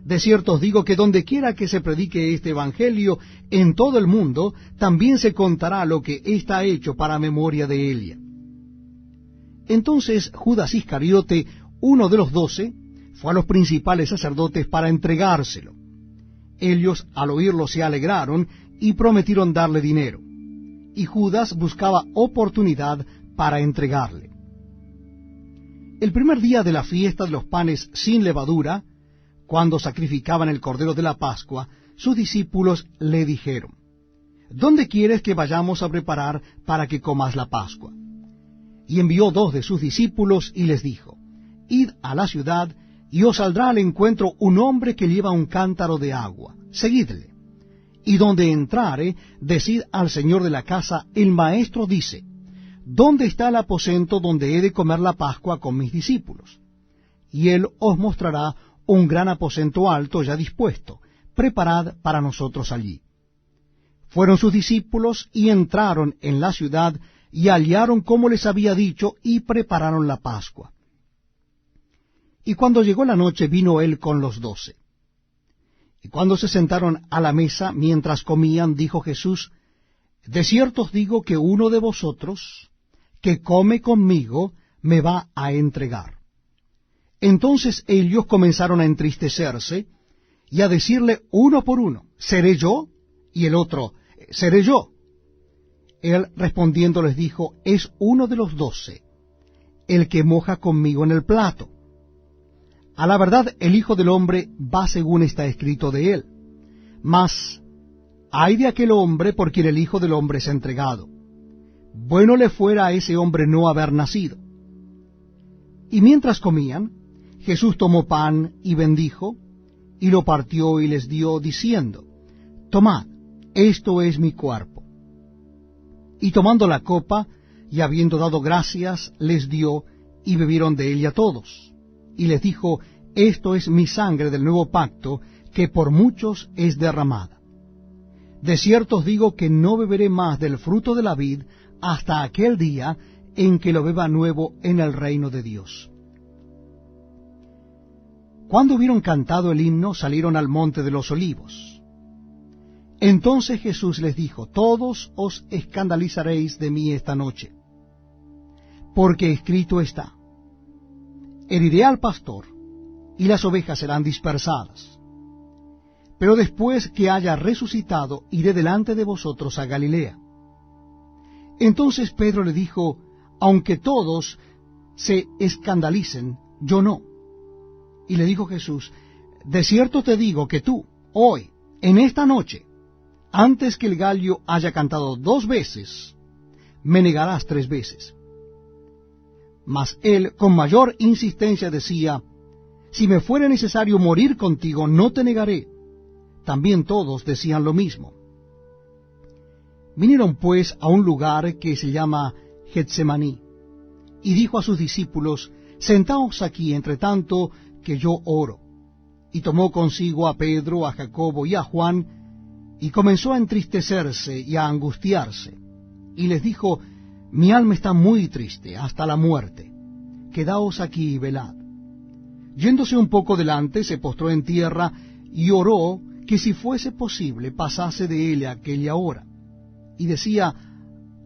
De cierto os digo que donde quiera que se predique este evangelio en todo el mundo, también se contará lo que ésta ha hecho para memoria de ella. Entonces Judas Iscariote, uno de los 12, fue a los principales sacerdotes para entregárselo. Ellos al oírlo se alegraron y prometieron darle dinero. Y Judas buscaba oportunidad para entregarle. El primer día de la fiesta de los panes sin levadura, cuando sacrificaban el cordero de la Pascua, sus discípulos le dijeron, ¿dónde quieres que vayamos a preparar para que comas la Pascua? Y envió 2 de sus discípulos y les dijo, id a la ciudad, y os saldrá al encuentro un hombre que lleva un cántaro de agua. Seguidle. Y donde entrare, decid al señor de la casa, el maestro dice, ¿dónde está el aposento donde he de comer la Pascua con mis discípulos? Y él os mostrará un gran aposento alto ya dispuesto, preparad para nosotros allí. Fueron sus discípulos y entraron en la ciudad y hallaron como les había dicho y prepararon la Pascua. Y cuando llegó la noche vino él con los 12. Y cuando se sentaron a la mesa mientras comían, dijo Jesús, de cierto os digo que uno de vosotros que come conmigo me va a entregar. Entonces ellos comenzaron a entristecerse y a decirle uno por uno, ¿seré yo? Y el otro, ¿seré yo? Él respondiendo les dijo, es uno de los 12, el que moja conmigo en el plato. A la verdad, el Hijo del Hombre va según está escrito de él. Mas, ay de aquel hombre por quien el Hijo del Hombre es entregado. Bueno le fuera a ese hombre no haber nacido. Y mientras comían, Jesús tomó pan y bendijo, y lo partió y les dio, diciendo, tomad, esto es mi cuerpo. Y tomando la copa, y habiendo dado gracias, les dio, y bebieron de ella todos. Y les dijo, esto es mi sangre del nuevo pacto, que por muchos es derramada. De cierto os digo que no beberé más del fruto de la vid hasta aquel día en que lo beba nuevo en el reino de Dios. Cuando hubieron cantado el himno, salieron al monte de los olivos. Entonces Jesús les dijo, todos os escandalizaréis de mí esta noche, porque escrito está, heriré al pastor, y las ovejas serán dispersadas. Pero después que haya resucitado, iré delante de vosotros a Galilea. Entonces Pedro le dijo, aunque todos se escandalicen, yo no. Y le dijo Jesús, de cierto te digo que tú, hoy, en esta noche, antes que el gallo haya cantado 2 veces, me negarás 3 veces. Mas él con mayor insistencia decía, si me fuera necesario morir contigo, no te negaré. También todos decían lo mismo. Vinieron pues a un lugar que se llama Getsemaní, y dijo a sus discípulos, sentaos aquí entre tanto que yo oro. Y tomó consigo a Pedro, a Jacobo y a Juan, y comenzó a entristecerse y a angustiarse. Y les dijo, mi alma está muy triste hasta la muerte. Quedaos aquí y velad. Yéndose un poco delante, se postró en tierra y oró que si fuese posible pasase de él aquella hora. Y decía,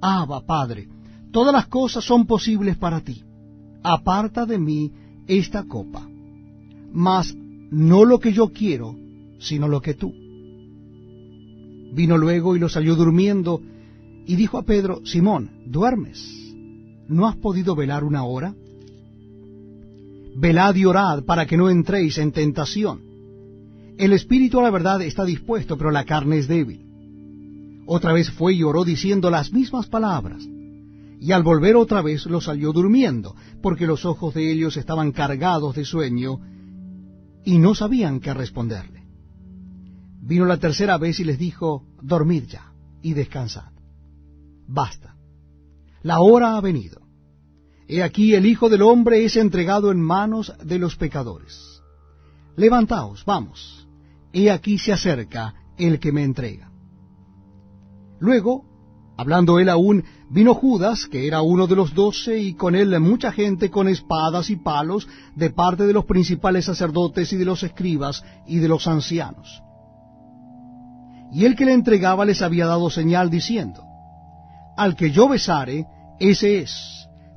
Abba, Padre, todas las cosas son posibles para ti. Aparta de mí esta copa. Mas no lo que yo quiero, sino lo que tú. Vino luego y los halló durmiendo, y dijo a Pedro, Simón, ¿duermes? ¿No has podido velar 1 hora? velad y orad para que no entréis en tentación. El espíritu a la verdad está dispuesto, pero la carne es débil. Otra vez fue y oró diciendo las mismas palabras. Y al volver otra vez los halló durmiendo, porque los ojos de ellos estaban cargados de sueño, y no sabían qué responderle. Vino la tercera vez y les dijo, dormid ya, y descansad. Basta, la hora ha venido. He aquí el Hijo del Hombre es entregado en manos de los pecadores. Levantaos, vamos, he aquí se acerca el que me entrega. Luego, hablando él aún, vino Judas, que era uno de los 12, y con él mucha gente con espadas y palos, de parte de los principales sacerdotes y de los escribas y de los ancianos. Y el que le entregaba les había dado señal, diciendo, al que yo besare, ese es,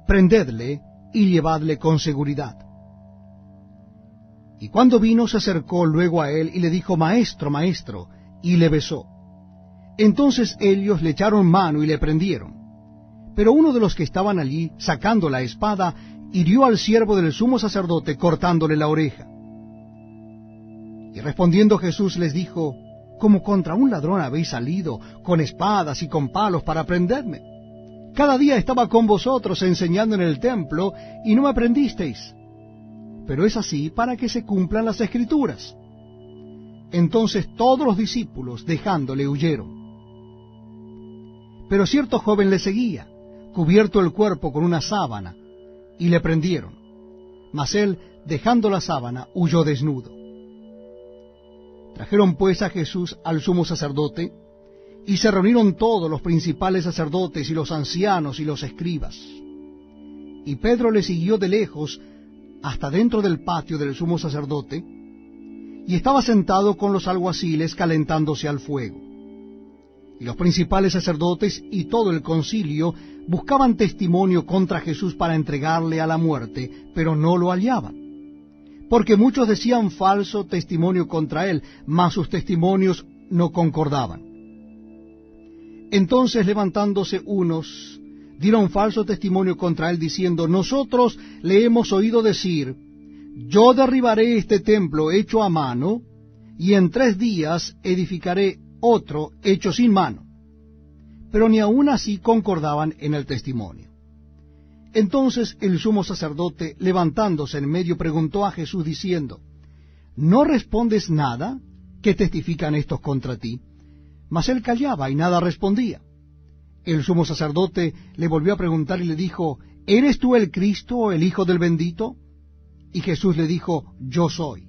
prendedle y llevadle con seguridad. Y cuando vino se acercó luego a él y le dijo, Maestro, Maestro, y le besó. Entonces ellos le echaron mano y le prendieron. Pero uno de los que estaban allí, sacando la espada, hirió al siervo del sumo sacerdote, cortándole la oreja. Y respondiendo Jesús les dijo, como contra un ladrón habéis salido, con espadas y con palos para prenderme. Cada día estaba con vosotros enseñando en el templo, y no me prendisteis. Pero es así para que se cumplan las Escrituras. Entonces todos los discípulos, dejándole, huyeron. Pero cierto joven le seguía, cubierto el cuerpo con una sábana, y le prendieron. Mas él, dejando la sábana, huyó desnudo. Trajeron pues a Jesús al sumo sacerdote, y se reunieron todos los principales sacerdotes y los ancianos y los escribas. Y Pedro le siguió de lejos hasta dentro del patio del sumo sacerdote, y estaba sentado con los alguaciles calentándose al fuego. Y los principales sacerdotes y todo el concilio buscaban testimonio contra Jesús para entregarle a la muerte, pero no lo hallaban. Porque muchos decían falso testimonio contra él, mas sus testimonios no concordaban. Entonces, levantándose unos, dieron falso testimonio contra él, diciendo, nosotros le hemos oído decir, yo derribaré este templo hecho a mano, y en 3 días edificaré otro hecho sin mano. Pero ni aun así concordaban en el testimonio. Entonces el sumo sacerdote, levantándose en medio, preguntó a Jesús diciendo, ¿no respondes nada? ¿Qué testifican estos contra ti? Mas él callaba y nada respondía. El sumo sacerdote le volvió a preguntar y le dijo, ¿eres tú el Cristo, el Hijo del bendito? Y Jesús le dijo, yo soy.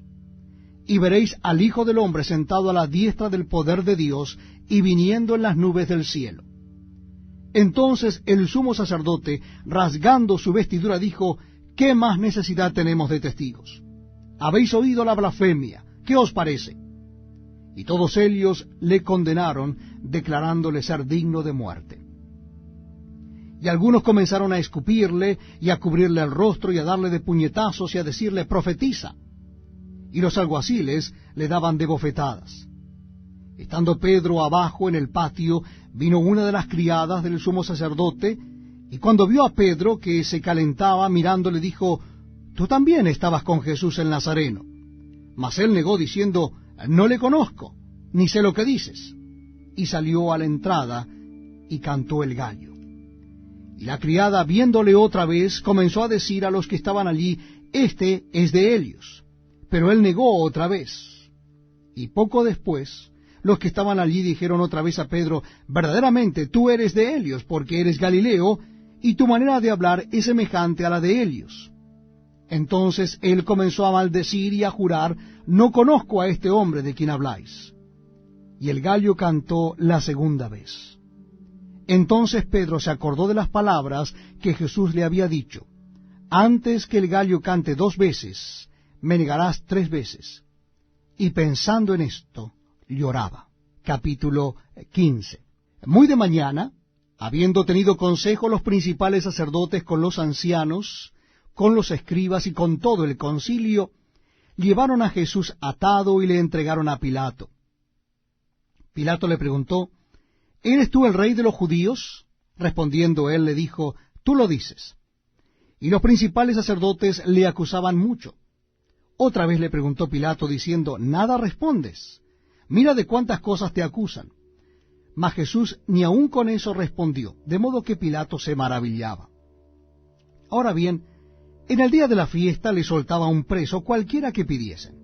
Y veréis al Hijo del Hombre sentado a la diestra del poder de Dios y viniendo en las nubes del cielo. Entonces el sumo sacerdote, rasgando su vestidura, dijo, ¿qué más necesidad tenemos de testigos? Habéis oído la blasfemia, ¿qué os parece? Y todos ellos le condenaron, declarándole ser digno de muerte. Y algunos comenzaron a escupirle, y a cubrirle el rostro, y a darle de puñetazos, y a decirle, profetiza. Y los alguaciles le daban de bofetadas. Estando Pedro abajo en el patio, vino una de las criadas del sumo sacerdote, y cuando vio a Pedro que se calentaba mirando, le dijo, tú también estabas con Jesús el Nazareno. Mas él negó diciendo, no le conozco, ni sé lo que dices. Y salió a la entrada y cantó el gallo. Y la criada, viéndole otra vez, comenzó a decir a los que estaban allí, este es de ellos. Pero él negó otra vez. Y poco después, los que estaban allí dijeron otra vez a Pedro, verdaderamente tú eres de ellos, porque eres Galileo, y tu manera de hablar es semejante a la de ellos. Entonces él comenzó a maldecir y a jurar, no conozco a este hombre de quien habláis. Y el gallo cantó la segunda vez. Entonces Pedro se acordó de las palabras que Jesús le había dicho, antes que el gallo cante 2 veces, me negarás 3 veces. Y pensando en esto, lloraba. Capítulo 15. Muy de mañana, habiendo tenido consejo los principales sacerdotes con los ancianos, con los escribas y con todo el concilio, llevaron a Jesús atado y le entregaron a Pilato. Pilato le preguntó, ¿eres tú el rey de los judíos? Respondiendo él le dijo, tú lo dices. y los principales sacerdotes le acusaban mucho. Otra vez le preguntó Pilato, diciendo, «¿Nada respondes? Mira de cuántas cosas te acusan». Mas Jesús ni aun con eso respondió, de modo que Pilato se maravillaba. Ahora bien, en el día de la fiesta le soltaba un preso cualquiera que pidiesen.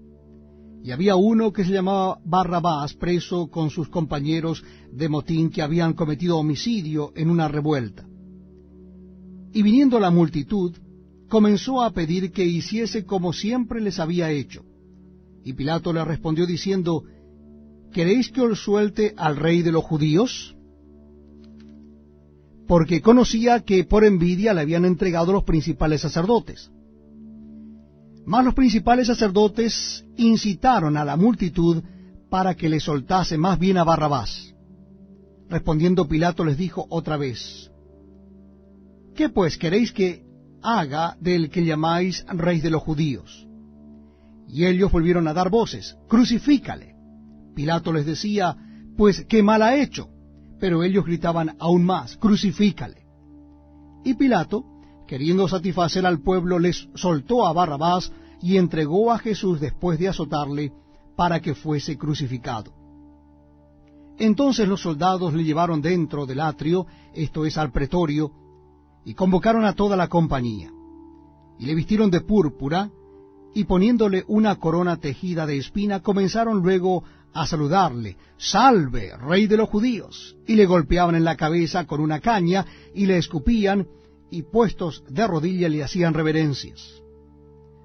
Y había uno que se llamaba Barrabás, preso con sus compañeros de motín que habían cometido homicidio en una revuelta. Y viniendo la multitud, comenzó a pedir que hiciese como siempre les había hecho. Y Pilato le respondió diciendo, ¿queréis que os suelte al rey de los judíos? Porque conocía que por envidia le habían entregado los principales sacerdotes. Mas los principales sacerdotes incitaron a la multitud para que le soltase más bien a Barrabás. Respondiendo Pilato les dijo otra vez, ¿qué pues queréis que haga del que llamáis rey de los judíos? Y ellos volvieron a dar voces, crucifícale. Pilato les decía, pues qué mal ha hecho. Pero ellos gritaban aún más, crucifícale. Y Pilato, queriendo satisfacer al pueblo, les soltó a Barrabás y entregó a Jesús después de azotarle para que fuese crucificado. Entonces los soldados le llevaron dentro del atrio, esto es al pretorio, y convocaron a toda la compañía. Y le vistieron de púrpura, y poniéndole una corona tejida de espina, comenzaron luego a saludarle, «Salve, rey de los judíos», y le golpeaban en la cabeza con una caña, y le escupían, y puestos de rodillas le hacían reverencias.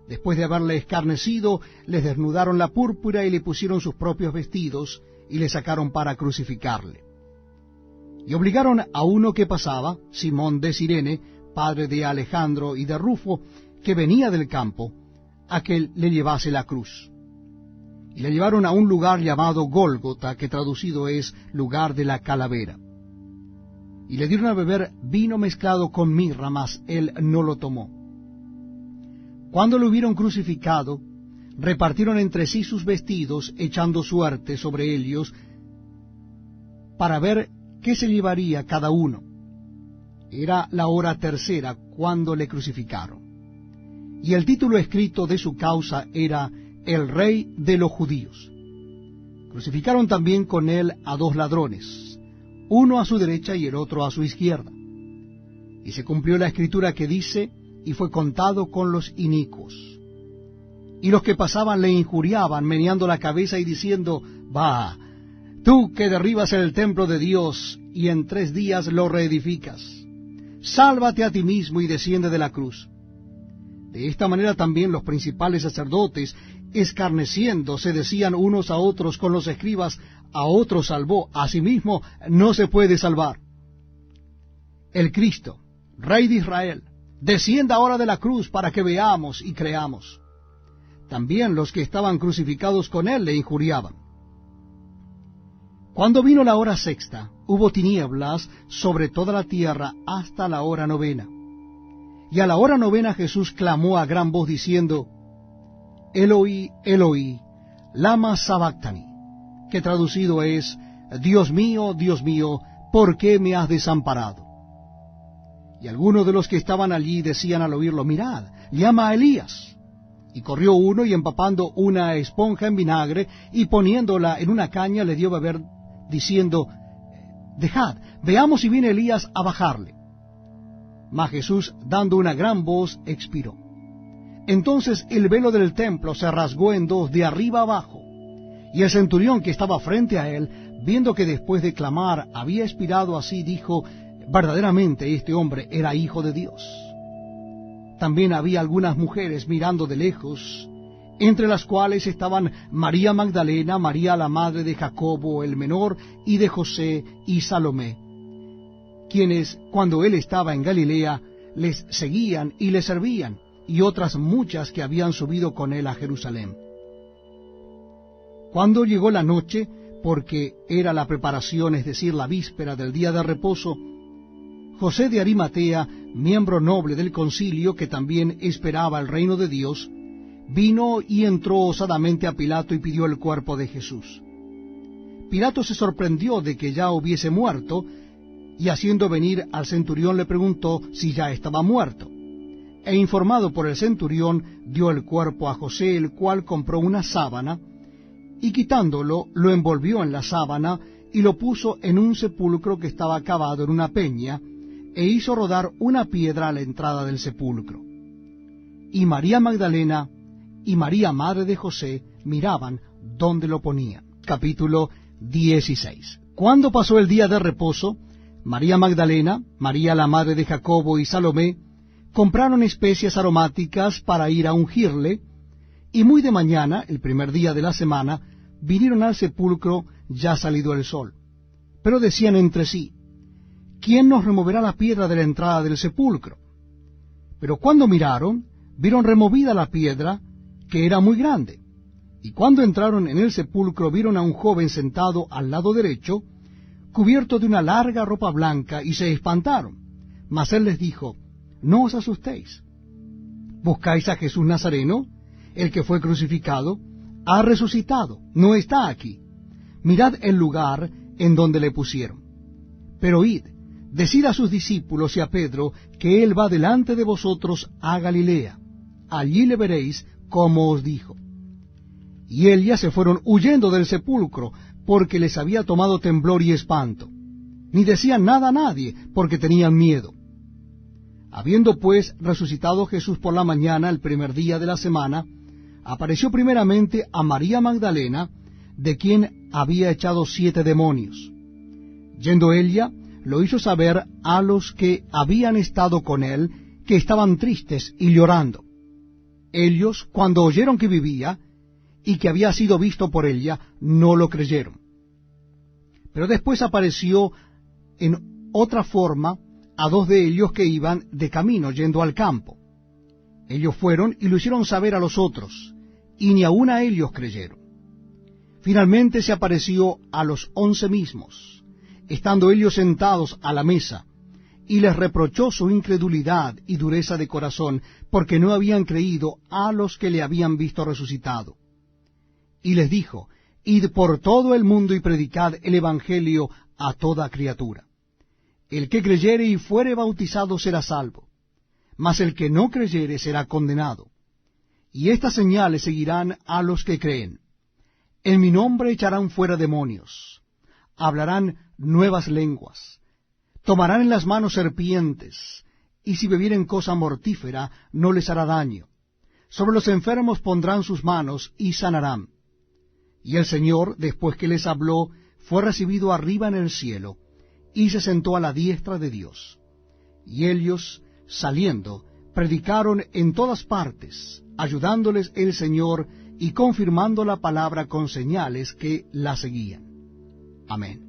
Después de haberle escarnecido, les desnudaron la púrpura y le pusieron sus propios vestidos, y le sacaron para crucificarle. Y obligaron a uno que pasaba, Simón de Cirene, padre de Alejandro y de Rufo, que venía del campo, a que le llevase la cruz. Y le llevaron a un lugar llamado Gólgota, que traducido es lugar de la calavera. Y le dieron a beber vino mezclado con mirra, mas él no lo tomó. Cuando lo hubieron crucificado, repartieron entre sí sus vestidos, echando suerte sobre ellos, para ver qué se llevaría cada uno. Era la hora tercera cuando le crucificaron. Y el título escrito de su causa era el Rey de los Judíos. Crucificaron también con él a dos ladrones, uno a su derecha y el otro a su izquierda. Y se cumplió la escritura que dice, y fue contado con los inicuos. Y los que pasaban le injuriaban, meneando la cabeza y diciendo, «Va, tú que derribas el templo de Dios, y en 3 días lo reedificas, sálvate a ti mismo y desciende de la cruz». De esta manera también los principales sacerdotes, escarneciendo, se decían unos a otros con los escribas, «A otro salvó, a sí mismo no se puede salvar». El Cristo, Rey de Israel, descienda ahora de la cruz para que veamos y creamos. También los que estaban crucificados con él le injuriaban. Cuando vino la hora sexta, hubo tinieblas sobre toda la tierra hasta la hora 9. Y a la hora 9 Jesús clamó a gran voz diciendo, «Eloi, Eloi, lama sabactani», que traducido es, Dios mío, ¿por qué me has desamparado?» Y algunos de los que estaban allí decían al oírlo, «Mirad, llama a Elías». Y corrió uno, y empapando una esponja en vinagre, y poniéndola en una caña, le dio a beber, diciendo, «Dejad, veamos si viene Elías a bajarle». Mas Jesús, dando una gran voz, expiró. Entonces el velo del templo se rasgó en dos, de arriba abajo. Y el centurión que estaba frente a él, viendo que después de clamar había expirado así, dijo, «Verdaderamente este hombre era hijo de Dios». También había algunas mujeres mirando de lejos, entre las cuales estaban María Magdalena, María la madre de Jacobo el menor, y de José y Salomé, quienes, cuando él estaba en Galilea, les seguían y le servían, y otras muchas que habían subido con él a Jerusalén. Cuando llegó la noche, porque era la preparación, es decir, la víspera del día de reposo, José de Arimatea, miembro noble del concilio, que también esperaba el reino de Dios, vino y entró osadamente a Pilato y pidió el cuerpo de Jesús. Pilato se sorprendió de que ya hubiese muerto, y haciendo venir al centurión le preguntó si ya estaba muerto. e informado por el centurión, dio el cuerpo a José, el cual compró una sábana, y quitándolo, lo envolvió en la sábana, y lo puso en un sepulcro que estaba cavado en una peña, e hizo rodar una piedra a la entrada del sepulcro. Y María Magdalena y María, madre de José, miraban dónde lo ponían. Capítulo 16. Cuando pasó el día de reposo, María Magdalena, María la madre de Jacobo y Salomé, compraron especias aromáticas para ir a ungirle, y muy de mañana, el primer día de la semana, vinieron al sepulcro ya salido el sol. Pero decían entre sí, ¿quién nos removerá la piedra de la entrada del sepulcro? Pero cuando miraron, vieron removida la piedra, que era muy grande. Y cuando entraron en el sepulcro, vieron a un joven sentado al lado derecho, cubierto de una larga ropa blanca, y se espantaron. Mas él les dijo, no os asustéis. ¿Buscáis a Jesús Nazareno, el que fue crucificado? Ha resucitado, no está aquí. Mirad el lugar en donde le pusieron. Pero id, decid a sus discípulos y a Pedro que él va delante de vosotros a Galilea. Allí le veréis como os dijo. Y ellas se fueron huyendo del sepulcro, porque les había tomado temblor y espanto. Ni decían nada a nadie, porque tenían miedo. Habiendo pues resucitado Jesús por la mañana, el primer día de la semana, apareció primeramente a María Magdalena, de quien había echado 7 demonios. Yendo ella, lo hizo saber a los que habían estado con él, que estaban tristes y llorando. Ellos, cuando oyeron que vivía, y que había sido visto por ella, no lo creyeron. Pero después apareció en otra forma a 2 de ellos que iban de camino yendo al campo. Ellos fueron y lo hicieron saber a los otros, y ni aun a ellos creyeron. Finalmente se apareció a los 11 mismos, estando ellos sentados a la mesa, y les reprochó su incredulidad y dureza de corazón, porque no habían creído a los que le habían visto resucitado. Y les dijo, id por todo el mundo y predicad el evangelio a toda criatura. El que creyere y fuere bautizado será salvo, mas el que no creyere será condenado. Y estas señales seguirán a los que creen. En mi nombre echarán fuera demonios, hablarán nuevas lenguas, tomarán en las manos serpientes, y si bebieren cosa mortífera no les hará daño. Sobre los enfermos pondrán sus manos y sanarán. Y el Señor, después que les habló, fue recibido arriba en el cielo, y se sentó a la diestra de Dios. Y ellos, saliendo, predicaron en todas partes, ayudándoles el Señor y confirmando la palabra con señales que la seguían. Amén.